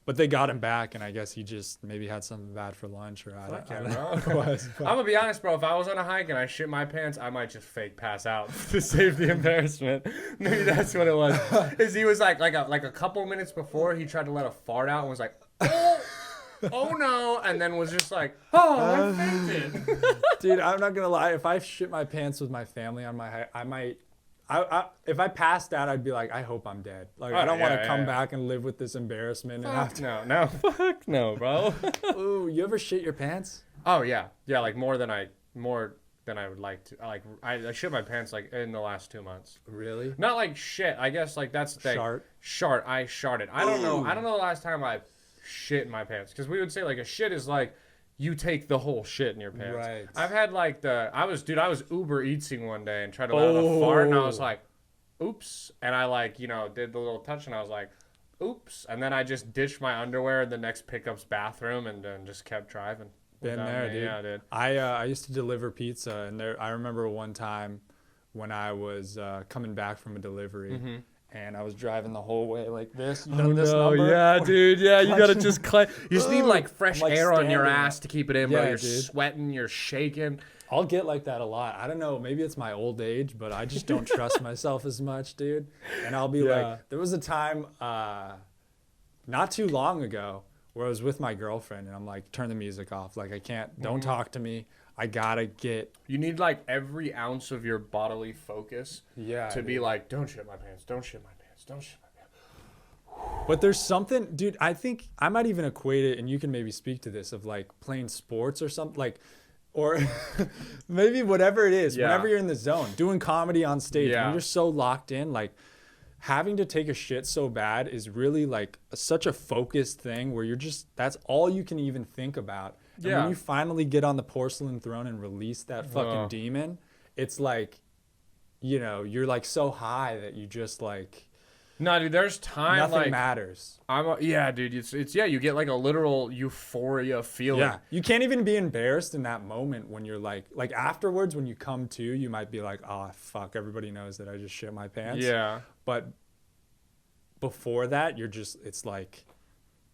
But they got him back, and I guess he just maybe had something bad for lunch, or I don't know what it was. I'm going to be honest, bro. If I was on a hike and I shit my pants, I might just fake pass out to save the embarrassment. Maybe that's what it was. Is he was like a couple minutes before, he tried to let a fart out and was like, oh no, and then was just like, I fainted. Dude, I'm not gonna lie, if I shit my pants with my family on my hike, I might, if I passed out, I'd be like, I hope I'm dead. I don't want to come back and live with this embarrassment. Fuck no, bro. Ooh, you ever shit your pants? Oh yeah, more than I would like to. I shit my pants in the last 2 months. Really? Not shit. I guess that's the thing. Shart. I sharted. I don't know the last time I shit in my pants, because we would say a shit is you take the whole shit in your pants. Right. I've had I was Uber Eatsing one day and tried to let out a fart, and I was like, oops, and I did the little touch, and I was like, oops, and then I just ditched my underwear in the next pickup's bathroom and then just kept driving. Been there, dude. Yeah, dude. I used to deliver pizza, and I remember one time when I was coming back from a delivery, and I was driving the whole way like this. You know this number? Yeah, dude. Yeah, you gotta just You just need like fresh like air on your standing ass up. to keep it in, Yeah, bro. You're dude. sweating, you're shaking. I'll get like that a lot. I don't know. Maybe it's my old age, but I just don't trust myself as much, dude. And I'll be like, there was a time not too long ago where I was with my girlfriend and I'm like, turn the music off. Like, I can't, don't talk to me. I gotta get. You need like every ounce of your bodily focus to be dude. like, don't shit my pants, don't shit my pants, don't shit my pants. But there's something, dude, I think I might even equate it, and you can maybe speak to this, of like playing sports or something, like, or maybe whatever it is, whenever you're in the zone, doing comedy on stage, when you're so locked in, like having to take a shit so bad is really like such a focused thing where you're just, that's all you can even think about. And when you finally get on the porcelain throne and release that fucking demon, it's like, you know, you're like so high that you just like, no, dude, there's time nothing like matters. Dude, it's you get like a literal euphoria feeling. Yeah, you can't even be embarrassed in that moment when you're like afterwards when you come to, you might be like, oh fuck, everybody knows that I just shit my pants. Yeah. But before that, you're just, it's like,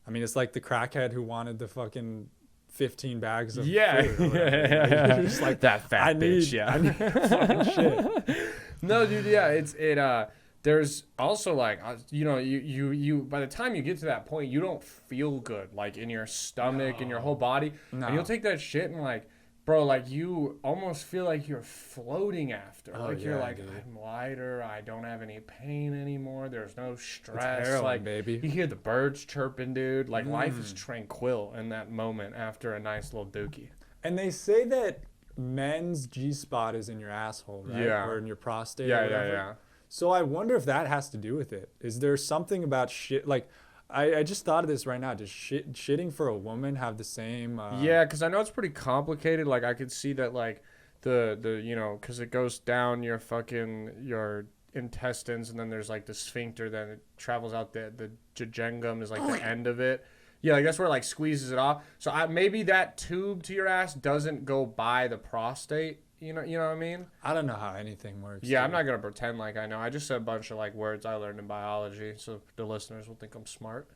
I mean, it's like the crackhead who wanted the fucking 15 bags of food or whatever. You're just like, that fat bitch. I need fucking shit. No, dude, there's also like, you know, you by the time you get to that point, you don't feel good, like in your stomach and your whole body. And you'll take that shit and like, bro, like you almost feel like you're floating after. Like you're like, dude, I'm lighter. I don't have any pain anymore. There's no stress. Heroin, like, baby. You hear the birds chirping, dude. Like life is tranquil in that moment after a nice little dookie. And they say that men's G-spot is in your asshole, right? Yeah. Or in your prostate. Yeah. So I wonder if that has to do with it. Is there something about shit? Like, I just thought of this right now. Does shitting for a woman have the same? Yeah, because I know it's pretty complicated. Like, I could see that, like, the you know, because it goes down your intestines, and then there's, like, the sphincter, then it travels out the jejunum is, like, the end of it. Yeah, like, that's where it, like, squeezes it off. So maybe that tube to your ass doesn't go by the prostate. You know what I mean? I don't know how anything works. Yeah, I'm not going to pretend like I know. I just said a bunch of like words I learned in biology, so the listeners will think I'm smart.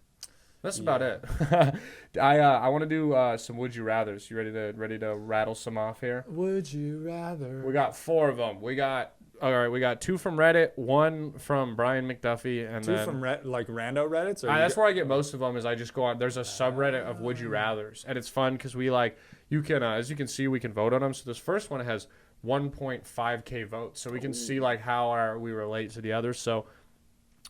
That's about it. I want to do some Would You Rathers. You ready to rattle some off here? Would you rather? We got 4 of them. We got 2 from Reddit, 1 from Brian McDuffie, and 2 then from like rando Reddits? Or that's where I get most of them. Is I just go on. There's a subreddit of Would You Rathers, and it's fun because we like you can as you can see we can vote on them. So this first one has 1.5k votes, so we can see like how we relate to the others. So,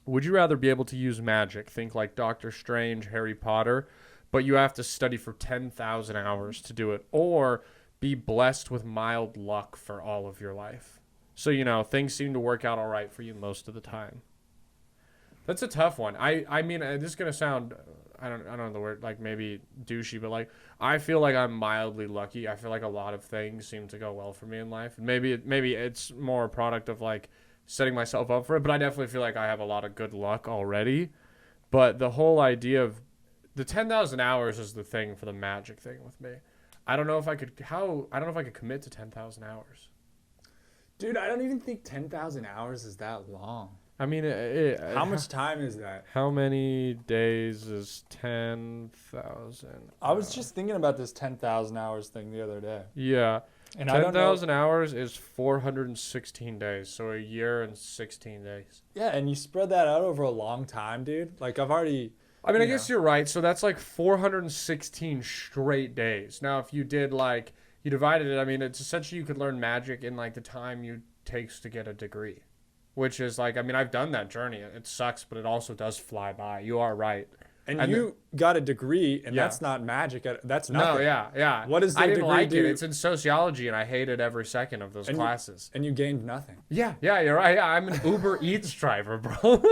would you rather be able to use magic? Think like Doctor Strange, Harry Potter, but you have to study for 10,000 hours to do it, or be blessed with mild luck for all of your life. So, you know, things seem to work out all right for you most of the time. That's a tough one. I mean, this is gonna sound, I don't know the word, like maybe douchey, but like I feel like I'm mildly lucky. I feel like a lot of things seem to go well for me in life, and maybe it's more a product of like setting myself up for it. But I definitely feel like I have a lot of good luck already. But the whole idea of the 10,000 hours is the thing for the magic thing with me. I don't know if I could commit to 10,000 hours. Dude, I don't even think 10,000 hours is that long. I mean, how much time is that? How many days is 10,000? I was just thinking about this 10,000 hours thing the other day. Yeah. And 10,000 hours is 416 days, so a year and 16 days. Yeah, and you spread that out over a long time, dude. Like, I guess you're right. So that's like 416 straight days. Now, if you did like, you divided it, I mean, it's essentially you could learn magic in like the time you takes to get a degree. Which is like, I mean, I've done that journey. It sucks, but it also does fly by. You are right. And you got a degree, and that's not magic. That's nothing. No, yeah. What is the I didn't degree like do? it. It's in sociology, and I hated every second of those classes. And you gained nothing. Yeah, you're right. Yeah, I'm an Uber Eats driver, bro.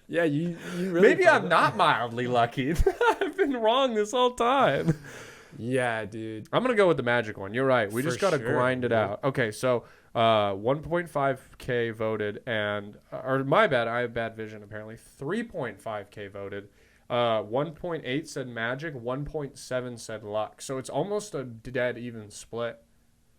Yeah, you really. Maybe I'm not mildly lucky. I've been wrong this whole time. Yeah, dude. I'm going to go with the magic one. You're right. We just got to grind it out. Okay, so 1.5k voted, or my bad, I have bad vision apparently. 3.5k voted. 1.8 said magic, 1.7 said luck. So it's almost a dead even split.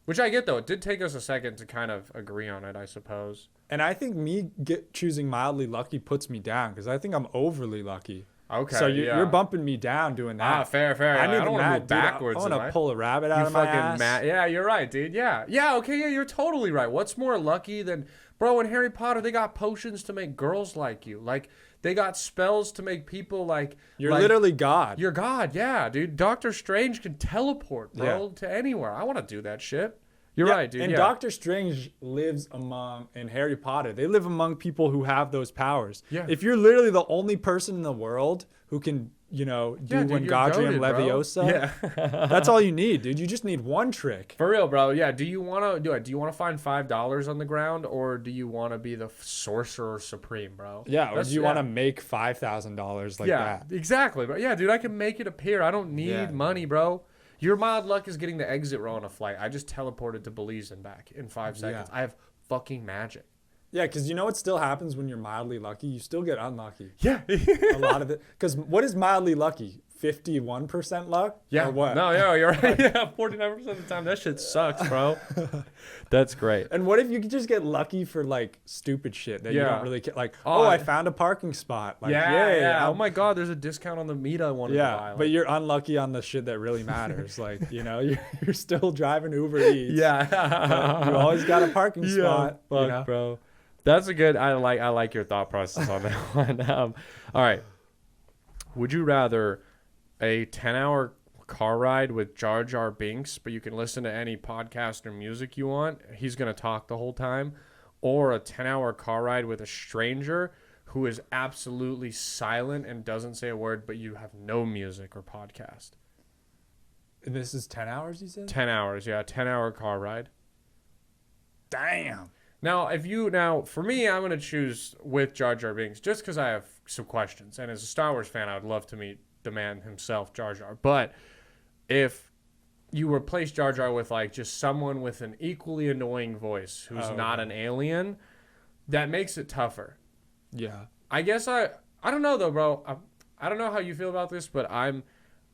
Which I get, though. It did take us a second to kind of agree on it, I suppose. And I think me choosing mildly lucky puts me down because I think I'm overly lucky. Okay. So you're bumping me down doing that. Ah, fair. I don't want to move backwards. I want to pull a rabbit out of my ass. Yeah, you're right, dude. Yeah. Okay. Yeah, you're totally right. What's more lucky than, bro? In Harry Potter, they got potions to make girls like you. Like they got spells to make people like. You're literally God. You're God. Yeah, dude. Doctor Strange can teleport, bro, to anywhere. I want to do that shit. You're right, dude. And Doctor Strange lives in Harry Potter. They live among people who have those powers. Yeah. If you're literally the only person in the world who can, do Wingardium Leviosa, that's all you need, dude. You just need one trick. For real, bro. Yeah. Do you want to do it? Do you want to find $5 on the ground, or do you want to be the sorcerer supreme, bro? Yeah. Or do you want to make $5,000 like that? Yeah, exactly. But yeah, dude, I can make it appear. I don't need money, bro. Your mild luck is getting the exit row on a flight. I just teleported to Belize and back in 5 seconds. I have fucking magic. Yeah, because you know what still happens when you're mildly lucky? You still get unlucky. Yeah. A lot of it. Because what is mildly lucky? 51% luck? Yeah. Or what? No, you're right. Yeah, 49% of the time. That shit sucks, bro. That's great. And what if you could just get lucky for like stupid shit that you don't really care? Like, I found a parking spot. Like, yeah. Oh my God, there's a discount on the meat I wanted to buy. Like, but you're unlucky on the shit that really matters. Like, you're still driving Uber Eats. Yeah. You always got a parking spot. Fuck, bro. That's a good. I like your thought process on that one. All right. Would you rather a 10-hour car ride with Jar Jar Binks, but you can listen to any podcast or music you want? He's gonna talk the whole time, or a 10-hour car ride with a stranger who is absolutely silent and doesn't say a word, but you have no music or podcast. And this is 10 hours, you said? 10 hours, yeah. 10-hour car ride. Damn. Now, for me, I'm going to choose with Jar Jar Binks just because I have some questions. And as a Star Wars fan, I would love to meet the man himself, Jar Jar. But if you replace Jar Jar with like just someone with an equally annoying voice who's not an alien, that makes it tougher. Yeah. I guess I don't know though, bro. I don't know how you feel about this, but I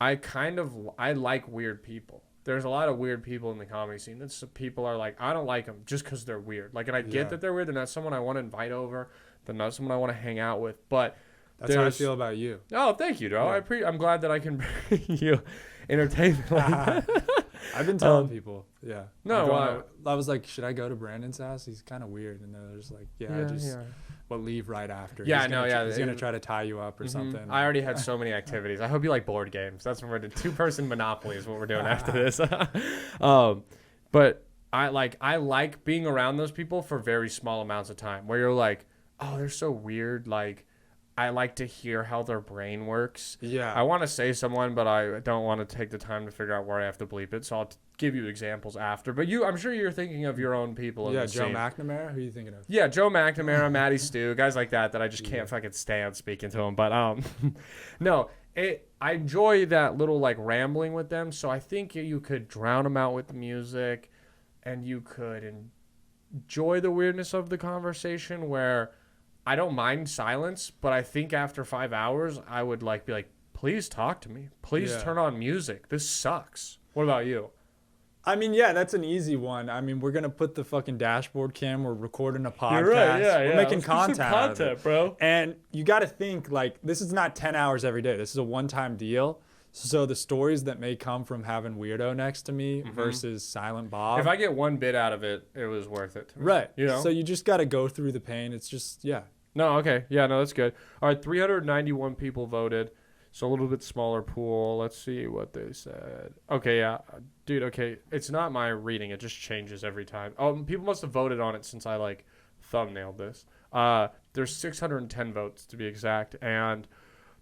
like weird people. There's a lot of weird people in the comedy scene. That's people are like, I don't like them just because they're weird. Like, and I get that they're weird. They're not someone I want to invite over. They're not someone I want to hang out with. But that's how I feel about you. Oh, thank you, bro. Yeah. I'm glad that I can bring you entertainment like that. I've been telling people, No, I was like, should I go to Brandon's house? He's kind of weird, and they're just like, but leave right after. He's gonna try to tie you up or something. I already had so many activities. I hope you like board games. That's what we're doing. 2-person Monopoly is what we're doing after this. But I like being around those people for very small amounts of time. Where you're like, oh, they're so weird. Like, I like to hear how their brain works. Yeah. I want to say someone, but I don't want to take the time to figure out where I have to bleep it. So I'll give you examples after. But I'm sure you're thinking of your own people. Yeah, Joe McNamara. Who are you thinking of? Yeah, Joe McNamara, Matty Stu, guys like that I just can't fucking stand speaking to them. But no, I enjoy that little like rambling with them. So I think you could drown them out with the music, and you could enjoy the weirdness of the conversation where. I don't mind silence, but I think after 5 hours, I would be like, please talk to me. Please turn on music. This sucks. What about you? I mean, yeah, that's an easy one. I mean, we're going to put the fucking dashboard cam. We're recording a podcast. You're right, We're making content, bro. And you got to think, like, this is not 10 hours every day. This is a one-time deal. So the stories that may come from having Weirdo next to me versus Silent Bob. If I get one bit out of it, it was worth it. Right. So you just got to go through the pain. It's just, No, okay. Yeah, no, that's good. All right, 391 people voted. So a little bit smaller pool. Let's see what they said. Okay, yeah. Dude, okay. It's not my reading. It just changes every time. Oh, people must have voted on it since I, thumbnailed this. There's 610 votes, to be exact. And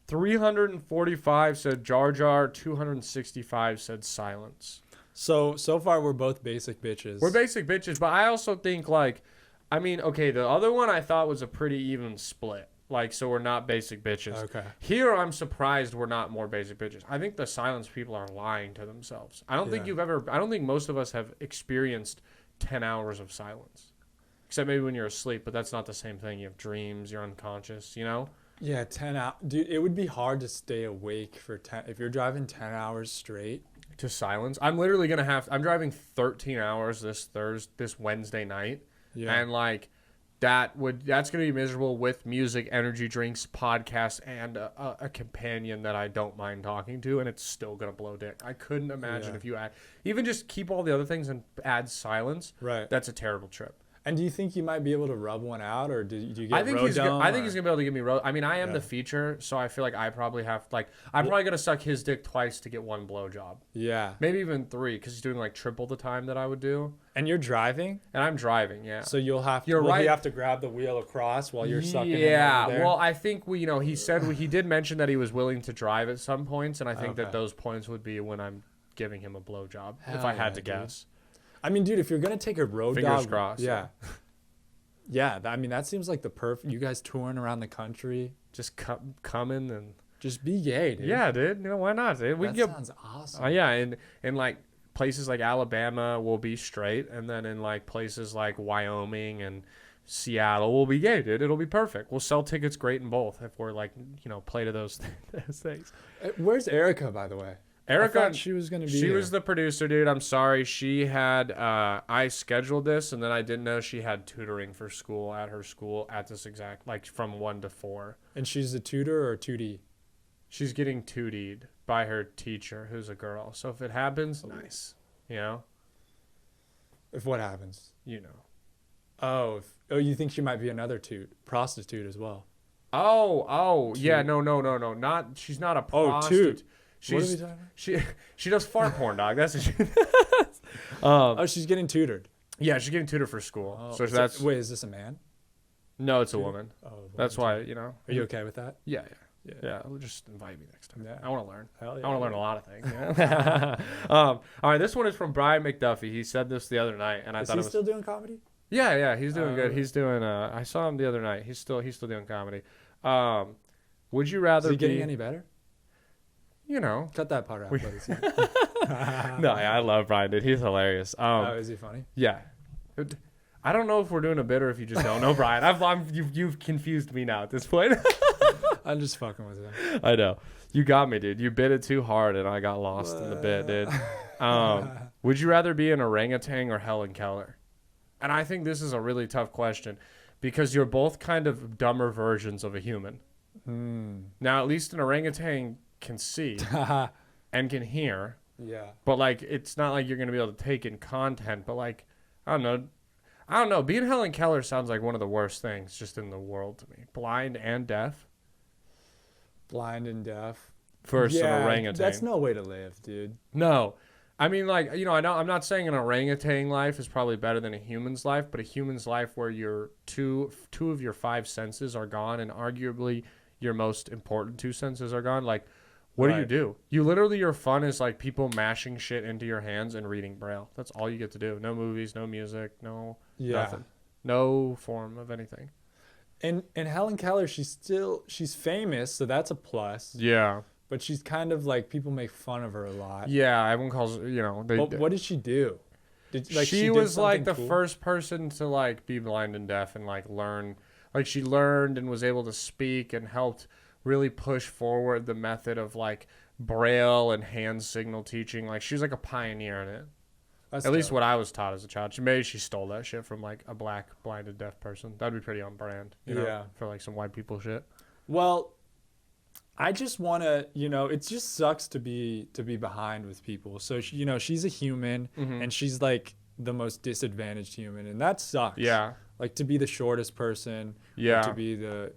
345 said Jar Jar. 265 said silence. So far, we're both basic bitches. We're basic bitches, but I also think, the other one I thought was a pretty even split. So we're not basic bitches. Okay. Here, I'm surprised we're not more basic bitches. I think the silence people are lying to themselves. I don't think I don't think most of us have experienced 10 hours of silence. Except maybe when you're asleep, but that's not the same thing. You have dreams, you're unconscious, Yeah, 10 hours. Dude, it would be hard to stay awake for 10. If you're driving 10 hours straight. to silence. I'm literally gonna I'm driving 13 hours this Wednesday night, and like that's gonna be miserable with music, energy drinks, podcasts, and a companion that I don't mind talking to, and it's still gonna blow dick. I couldn't imagine if you even just keep all the other things and add silence. Right. That's a terrible trip. And do you think you might be able to rub one out, or do you get I think he's gonna be able to give me I mean, I am Yeah. the feature, so I feel like I probably have I'm probably gonna suck his dick twice to get one blowjob. Yeah. Maybe even 3, because he's doing like triple the time that I would do. And you're driving, And I'm driving, yeah. so you'll have to. You're right. You have to grab the wheel across while you're sucking. Yeah. in over there. Well, I think he said he did mention that he was willing to drive at some points, and I think that Okay. those points would be when I'm giving him a blowjob, if Hell I had yeah, to dude. guess. I mean, dude, if you're gonna take a road Fingers dog, crossed. yeah. Yeah, I mean that seems like the perfect. You guys touring around the country, Just coming and just be gay, dude. yeah, dude. Why not? Dude? We that can get sounds awesome. yeah, in like places like Alabama, we'll be straight, and then in like places like Wyoming and Seattle, we'll be gay, dude. It'll be perfect. We'll sell tickets great in both if we're like play to those things. Where's Erica, by the way? I Erica, thought she was gonna be. she here. was the producer, dude. I'm sorry. She had I scheduled this, and then I didn't know she had tutoring for school at her school at this exact from 1 to 4. And she's a tutor or 2D. She's getting tutied by her teacher, who's a girl. So if it happens, nice. If what happens? Oh, Oh, you think she might be another prostitute as well? Oh, yeah, no, not. She's not a prostitute. Toot. She's, What are we talking about? she does fart porn, dog. That's what she. Oh, she's getting tutored. Yeah, she's getting tutored for school. Oh, so that's wait, is this a man? no, it's a woman. Oh, That's why Are you okay with that? Yeah. Just invite me next time. Yeah. I want to learn. Hell yeah. I want to learn a lot of things. Yeah? All right, this one is from Brian McDuffie. He said this the other night, and I Is thought he it was still doing comedy? yeah. He's doing good. He's doing. I saw him the other night. He's still doing comedy. Would you rather Is he getting be? any better? Cut that part out, We- buddy. No, I love Brian, dude. He's hilarious. Oh, is he funny? Yeah. I don't know if we're doing a bit or if you just don't know Brian. You've confused me now at this point. I'm just fucking with him. I know. You got me, dude. You bit it too hard, and I got lost in the bit, dude. Would you rather be an orangutan or Helen Keller? And I think this is a really tough question because you're both kind of dumber versions of a human. Now, at least an orangutan can see and can hear, Yeah. but like it's not like you're gonna be able to take in content. But like, I don't know. Being Helen Keller sounds like one of the worst things just in the world to me. Blind and deaf Blind and deaf. versus an orangutan. That's no way to live, dude. No. I mean, like, I'm not saying an orangutan life is probably better than a human's life, but a human's life where your two of your 5 senses are gone, and arguably your most important 2 senses are gone. Like, what Right. do? You literally, your fun is like people mashing shit into your hands and reading Braille. That's all you get to do. No movies, no music, nothing. No form of anything. And Helen Keller, she's famous, so that's a plus. Yeah. But she's kind of like, people make fun of her a lot. Yeah, everyone calls, But what did she do? She did was like something the cool? first person to like be blind and deaf and like learn. Like she learned and was able to speak and helped really push forward the method of like Braille and hand signal teaching. Like she was like a pioneer in it. That's At least dope. what I was taught as a child. Maybe she stole that shit from like a black blind and deaf person. That'd be pretty on brand, Yeah. for like some white people shit. Well, I just want to, it just sucks to be behind with people. So, she's a human and she's like the most disadvantaged human, and that sucks. Yeah. Like to be the shortest person. Yeah. Or to be the,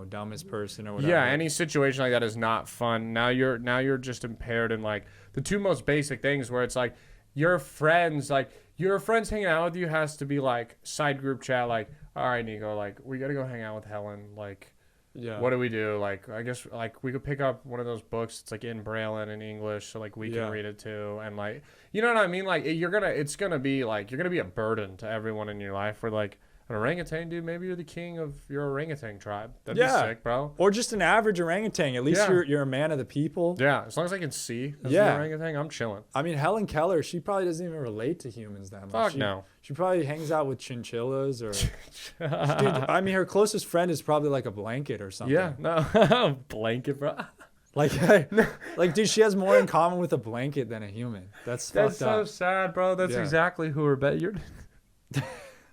dumbest person or whatever. Yeah, any situation like that is not fun. Now you're just impaired in like the 2 most basic things where it's like your friends hanging out with you has to be like side group chat, like, all right, Niko, like we gotta go hang out with Helen, like Yeah. what do we do? Like I guess like we could pick up one of those books. It's like in Braille and in English, so like we Yeah. can read it too. And like you know what I mean? Like you're gonna be a burden to everyone in your life. Where like an orangutan, dude, maybe you're the king of your orangutan tribe. That'd be sick, bro. Or just an average orangutan. At least Yeah. you're a man of the people. Yeah, as long as I can see as Yeah. an orangutan, I'm chilling. I mean, Helen Keller, she probably doesn't even relate to humans that much. Fuck no. She probably hangs out with chinchillas or. Dude, I mean, her closest friend is probably like a blanket or something. Yeah, no. Blanket, bro. Like, dude, she has more in common with a blanket than a human. That's fucked so up. sad, bro. That's exactly who we're You're.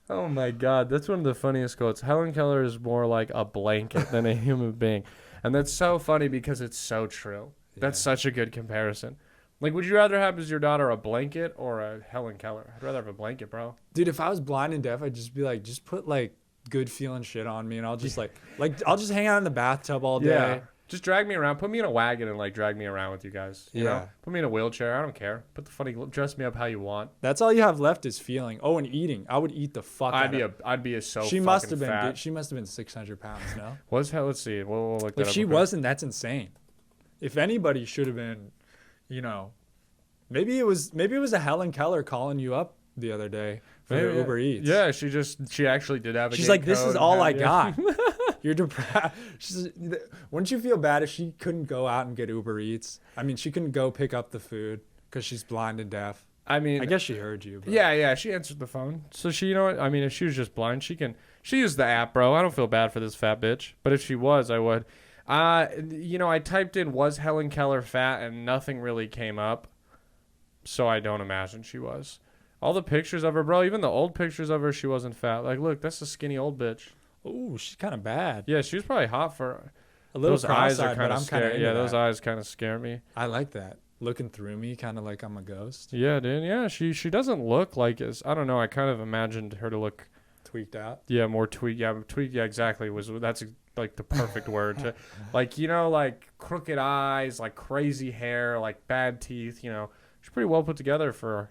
Oh my God, that's one of the funniest quotes. Helen Keller is more like a blanket than a human being, and that's so funny because it's so true. That's such a good comparison. Like, would you rather have as your daughter a blanket or a Helen Keller? I'd rather have a blanket, bro. Dude, if I was blind and deaf, I'd just be like, just put like good feeling shit on me, and I'll just I'll just hang out in the bathtub all day. Yeah. Just drag me around. Put me in a wagon and like drag me around with you guys. You know? Put me in a wheelchair. I don't care. Dress me up how you want. That's all you have left is feeling. Oh, and eating. I would eat the fuck out of it. I'd be so she fucking must have been fat. She must have been 600 pounds, no? Let's see. We'll look that up. If she wasn't, that's insane. If anybody should have been, you know, maybe it was a Helen Keller calling you up the other day for the Uber Eats. Yeah, she actually did have a She's like, this is all I got. Yeah. You're depressed. Wouldn't you feel bad if she couldn't go out and get Uber Eats? I mean, she couldn't go pick up the food because she's blind and deaf. I mean, I guess she heard you. But. Yeah, she answered the phone. So she, you know what? I mean, if she was just blind, she used the app, bro. I don't feel bad for this fat bitch. But if she was, I would. You know, I typed in, was Helen Keller fat, and nothing really came up. So I don't imagine she was. All the pictures of her, bro, even the old pictures of her, she wasn't fat. Like, look, that's a skinny old bitch. Ooh, she's kind of bad. Yeah, she was probably hot for a little. Those eyes are kind of scary. Yeah, those eyes kind of scare me. I like that. Looking through me, kind of like I'm a ghost. Yeah, dude. Yeah, she doesn't look like as, I don't know. I kind of imagined her to look tweaked out. Yeah, more tweaked. Yeah, tweaked. Yeah, exactly. That's like the perfect word to, like, you know, like crooked eyes, like crazy hair, like bad teeth. You know, she's pretty well put together for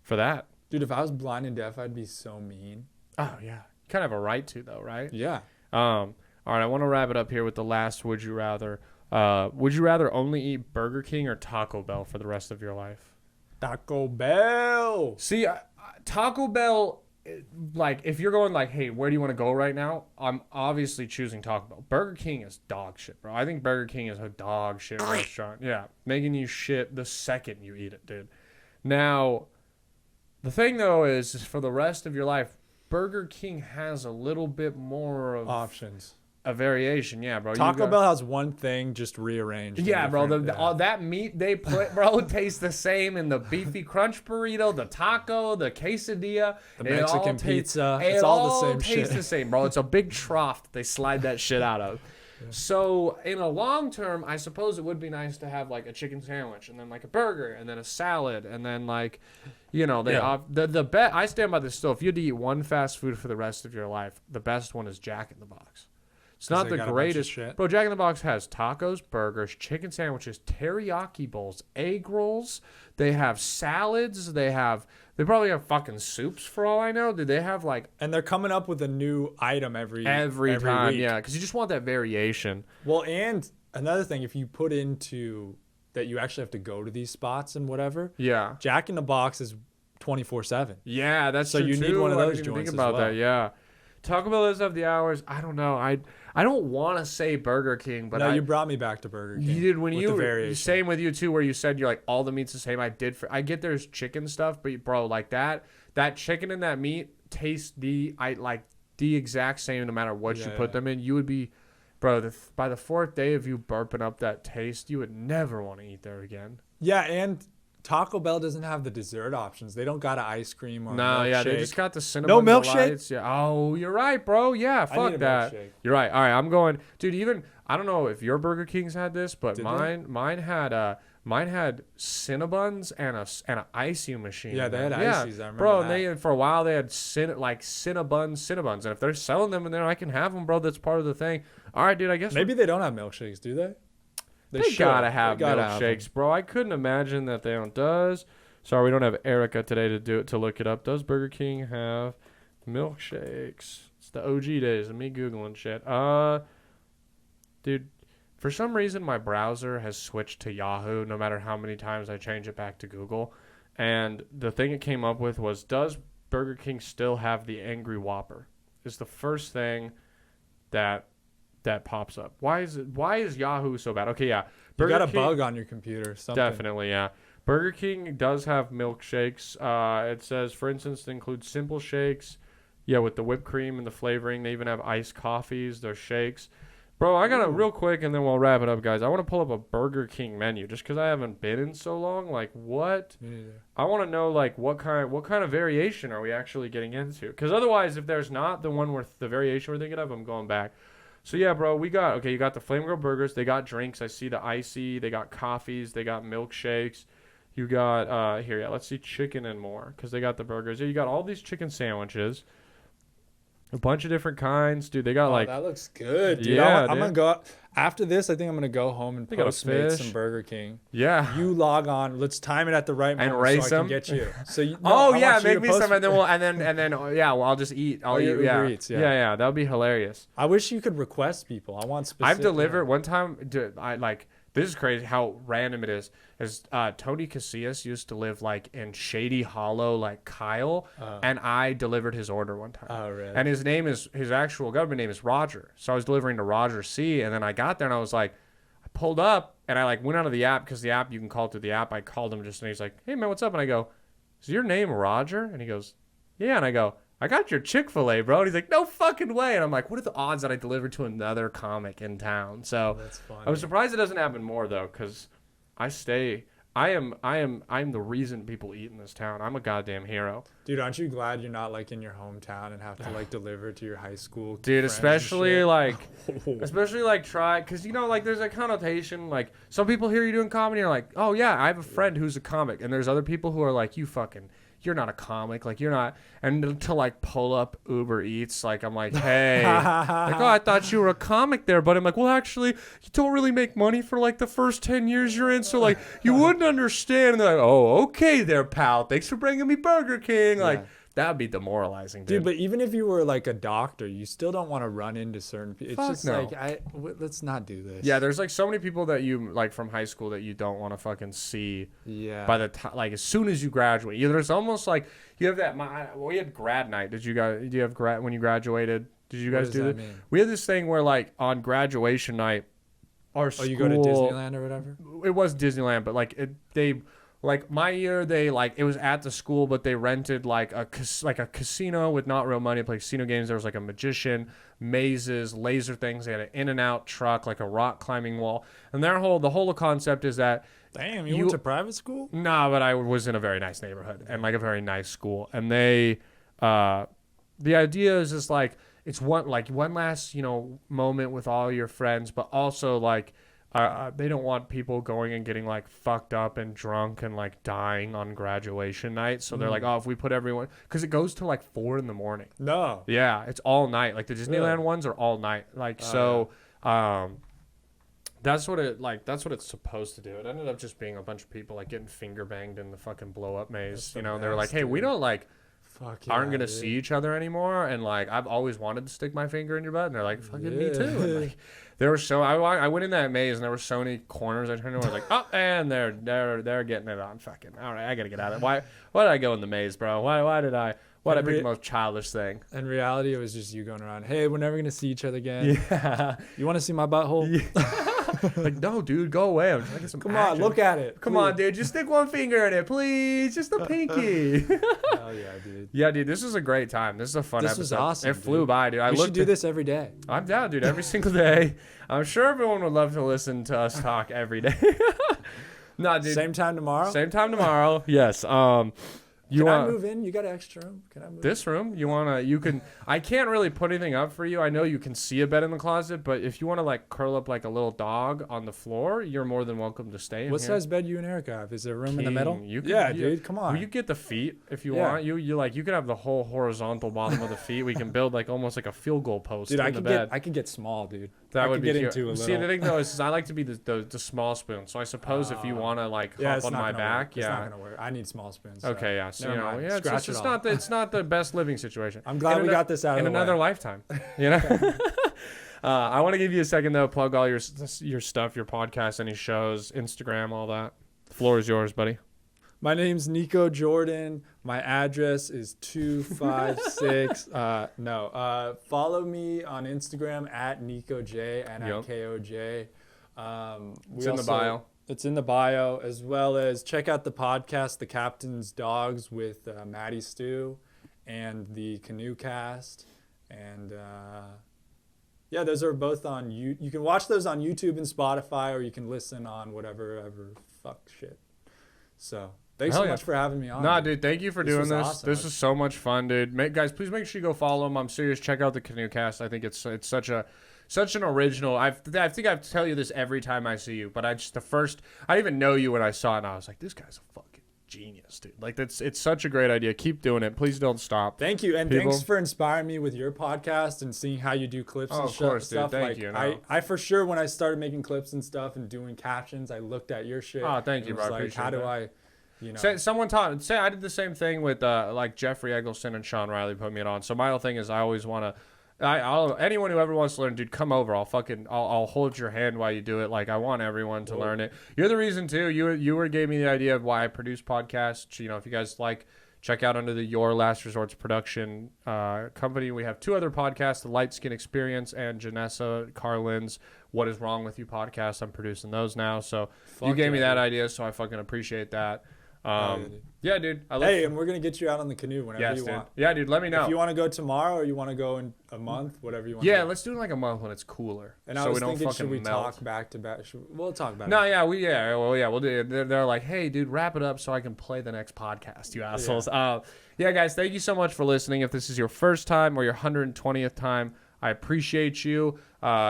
that. Dude, if I was blind and deaf, I'd be so mean. Oh yeah. Kind of a right to, though, right? Yeah. All right, I want to wrap it up here with the last would you rather. Would you rather only eat Burger King or Taco Bell for the rest of your life? Taco Bell. See, Taco Bell, like, if you're going like, hey, where do you want to go right now? I'm obviously choosing Taco Bell. Burger King is dog shit, bro. I think Burger King is a dog shit restaurant. Yeah, making you shit the second you eat it, dude. Now, the thing, though, is for the rest of your life, Burger King has a little bit more of options, a variation. Yeah, bro. Taco Bell has one thing just rearranged. Yeah, bro. All that meat they put, bro, tastes the same in the beefy crunch burrito, the taco, the quesadilla, the Mexican pizza. It's all the same shit. It all tastes the same, bro. It's a big trough that they slide that shit out of. Yeah. So in a long term, I suppose it would be nice to have like a chicken sandwich and then like a burger and then a salad and then like, you know, the bet. I stand by this still. If you had to eat one fast food for the rest of your life, the best one is Jack in the Box. It's not the greatest shit. Bro, Jack in the Box has tacos, burgers, chicken sandwiches, teriyaki bowls, egg rolls. They have salads. They probably have fucking soups for all I know. Do they have like? And they're coming up with a new item every time. Week. Yeah, because you just want that variation. Well, and another thing, if you put into that, you actually have to go to these spots and whatever. Yeah. Jack in the Box is 24/7. Yeah, that's so true you too. need one of those I didn't joints think about as well. that. Yeah. Taco Bell does have the hours. I don't know. I don't want to say Burger King, but no, you brought me back to Burger King. You did when you the same with you too, where you said you're like all the meat's the same. I get there's chicken stuff, but bro, like that chicken and that meat taste the exact same no matter what you put them in. You would be, bro. By the fourth day of you burping up that taste, you would never want to eat there again. Yeah, and Taco Bell doesn't have the dessert options. They don't got an ice cream or a milkshake. They just got the cinnamon. No milkshake? Delights. Yeah. Oh, you're right, bro. Yeah, fuck that. You're right. All right, I'm going, dude. Even I don't know if your Burger Kings had this, but mine had Cinnabuns and an icy machine. Yeah, they had ices. I remember bro. that. And for a while they had Cinnabuns, and if they're selling them in there, I can have them, bro. That's part of the thing. All right, dude. I guess maybe they don't have milkshakes, do they? They gotta have milkshakes, bro. I couldn't imagine that they don't. Sorry, we don't have Erica today to look it up. Does Burger King have milkshakes? It's the OG days of me Googling shit. Dude, for some reason my browser has switched to Yahoo no matter how many times I change it back to Google. And the thing it came up with was, does Burger King still have the Angry Whopper? Is the first thing that pops up. Why is Yahoo so bad? Okay, yeah. You got a bug on your computer. Something. Definitely, yeah. Burger King does have milkshakes. It says, for instance, they include simple shakes. Yeah, with the whipped cream and the flavoring. They even have iced coffees. Their shakes. Bro, I got to real quick, and then we'll wrap it up, guys. I want to pull up a Burger King menu just because I haven't been in so long. Like, what? I want to know, like, what kind of variation are we actually getting into? Because otherwise, if there's not the one with the variation we're thinking of, I'm going back. So, yeah, bro, you got the Flame Grill burgers. They got drinks. I see the icy. They got coffees. They got milkshakes. You got, let's see, chicken and more because they got the burgers. Yeah, you got all these chicken sandwiches. A bunch of different kinds, dude. They got that looks good, dude. Yeah, I'm gonna go after this. I think I'm gonna go home and Postmate some Burger King. Yeah. You log on. Let's time it at the right moment and race so I them. can get you. So make me some, and then I'll just eat. I'll eat. Uber Eats, yeah. That would be hilarious. I wish you could request people. I want specific. I've delivered one time. This is crazy how random it is. Tony Casillas used to live like in Shady Hollow, like Kyle, and I delivered his order one time. Oh, really? And his actual government name is Roger. So I was delivering to Roger C. And then I got there and I was like, I pulled up and I like went out of the app because the app you can call through the app. I called him just and he's like, hey man, what's up? And I go, is your name Roger? And he goes, yeah. And I go, I got your Chick-fil-A, bro. And he's like, no fucking way. And I'm like, what are the odds that I delivered to another comic in town? So that's funny. I was surprised it doesn't happen more though, because I'm the reason people eat in this town. I'm a goddamn hero. Dude, aren't you glad you're not like in your hometown and have to like deliver to your high school? Dude, especially like try, because you know, like there's a connotation, like some people hear you doing comedy and are like, oh yeah, I have a friend who's a comic, and there's other people who are like, you're not a comic, like you're not, and to like pull up Uber Eats, like I'm like, hey, like, oh, I thought you were a comic there, but I'm like, well, actually, you don't really make money for like the first 10 years you're in, so like you wouldn't understand. And they're like, oh, okay there, pal, thanks for bringing me Burger King. Like that would be demoralizing, dude. But even if you were like a doctor, you still don't want to run into certain people. It's just like, let's not do this. Yeah, there's like so many people that you like from high school that you don't want to fucking see. Yeah. By the time, like as soon as you graduate, there's almost like you have that. We had grad night. Do you have grad when you graduated? Did you guys do that? We had this thing where like on graduation night, our school. Oh, you go to Disneyland or whatever. It was Disneyland, but like they. Like my year, they like it was at the school, but they rented like a casino with not real money to play casino games. There was like a magician, mazes, laser things. They had an In-N-Out truck, like a rock climbing wall, and the whole concept is that. Damn, you went to private school? Nah, but I was in a very nice neighborhood and like a very nice school, and they, the idea is just like it's one last moment with all your friends, but also like. They don't want people going and getting like fucked up and drunk and like dying on graduation night. So they're like, oh, if we put everyone, because it goes to like 4 a.m. No. Yeah, it's all night. Like the Disneyland ones are all night. Like that's what it's supposed to do. It ended up just being a bunch of people like getting finger banged in the fucking blow up maze. They were like, hey, we don't like. Aren't gonna see each other anymore, and like I've always wanted to stick my finger in your butt, and they're like, fucking me too. And like there were I went in that maze and there were so many corners I turned around, I was like, oh, and they're getting it on. Fucking all right, I gotta get out of it. Why did I go in the maze, bro? Why did I pick the most childish thing? In reality, it was just you going around, hey, we're never gonna see each other again. Yeah. You want to see my butthole? Yeah. Like, no, dude, go away. I'm trying to get some Come action. on, look at it. Come on, dude. Just stick one finger in it, please. Just a pinky. Hell yeah, dude. Yeah, dude. This was a great time. This is a fun episode. This was awesome. It flew by, dude. We should do this every day. I'm down, dude. Every single day. I'm sure everyone would love to listen to us talk every day. Nah, dude. Same time tomorrow? Same time tomorrow. Yes. Can I move in? You got an extra room? Can I move this room? You can. I can't really put anything up for you. I know you can see a bed in the closet, but if you want to like curl up like a little dog on the floor, you're more than welcome to stay in What here. size bed you and Eric have? Is there a room in the middle? Dude, come on. You get the feet if you want. You can have the whole horizontal bottom of the feet. We can build like almost like a field goal post in the bed. I can get small, dude. That would be get into a little. See, the thing though is I like to be the small spoon. So I suppose if you want to like hop on my back, it's not gonna work. I need small spoons. Okay, yeah. So it's not the best living situation. I'm glad we got this out of the way. In another lifetime, I want to give you a second though. Plug all your stuff, your podcast, any shows, Instagram, all that. The floor is yours, buddy. My name's Niko Jordan. My address is 256. Follow me on Instagram at NikoJ and at KOJ. It's in the bio. It's in the bio, as well as check out the podcast, The Captain's Dogs with Maddie Stew, and the Canoe Cast. And Yeah, those are both on you can watch those on YouTube and Spotify, or you can listen on whatever ever fuck shit. So thanks so much for having me on. Nah, dude, thank you for doing this. Awesome. This is so much fun, dude. Guys, please make sure you go follow him. I'm serious. Check out the Canoe Cast. I think it's such an original. I think I tell you this every time I see you, but I didn't even know you when I saw it, and I was like, this guy's a fucking genius, dude. Like, it's such a great idea. Keep doing it. Please don't stop. Thank you, and thanks for inspiring me with your podcast and seeing how you do clips and stuff. Dude. Thank you. No. I for sure, when I started making clips and stuff and doing captions, I looked at your shit. Oh, thank you, bro. Like, how do I, someone say I did the same thing with like Jeffrey Eggleston and Sean Riley put me on. So my whole thing is I always want to. Anyone who ever wants to learn, dude, come over. I'll hold your hand while you do it. Like, I want everyone to learn it. You're the reason too. You gave me the idea of why I produce podcasts. You know, if you guys like, check out under the Your Last Resorts production company. We have 2 other podcasts: The Light Skin Experience and Janessa Carlin's What Is Wrong With You podcast. I'm producing those now. So you gave me that idea, so I fucking appreciate that. Yeah, dude. And we're gonna get you out on the canoe whenever you want. Yeah, dude. Let me know if you want to go tomorrow or you want to go in a month, whatever you want. Yeah, let's do it like a month when it's cooler. And I was thinking, should we talk back to back? We'll talk about it. No, we'll do it. They're like, hey, dude, wrap it up so I can play the next podcast. You assholes. Yeah, guys, thank you so much for listening. If this is your first time or your 120th time, I appreciate you.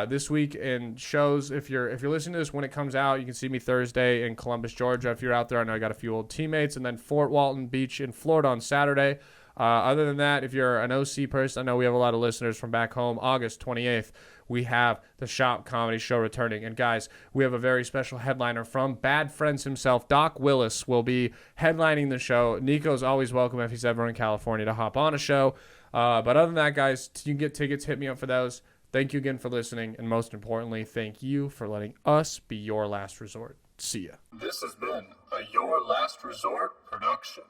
This week in shows, if you're listening to this when it comes out, you can see me Thursday in Columbus, Georgia. If you're out there, I know I got a few old teammates, and then Fort Walton Beach in Florida on Saturday. Other than that, if you're an OC person, I know we have a lot of listeners from back home. August 28th, we have the Shop Comedy Show returning. And guys, we have a very special headliner from Bad Friends himself. Doc Willis will be headlining the show. Niko's always welcome if he's ever in California to hop on a show. But other than that, guys, you can get tickets. Hit me up for those. Thank you again for listening. And most importantly, thank you for letting us be your last resort. See ya. This has been a Your Last Resort production.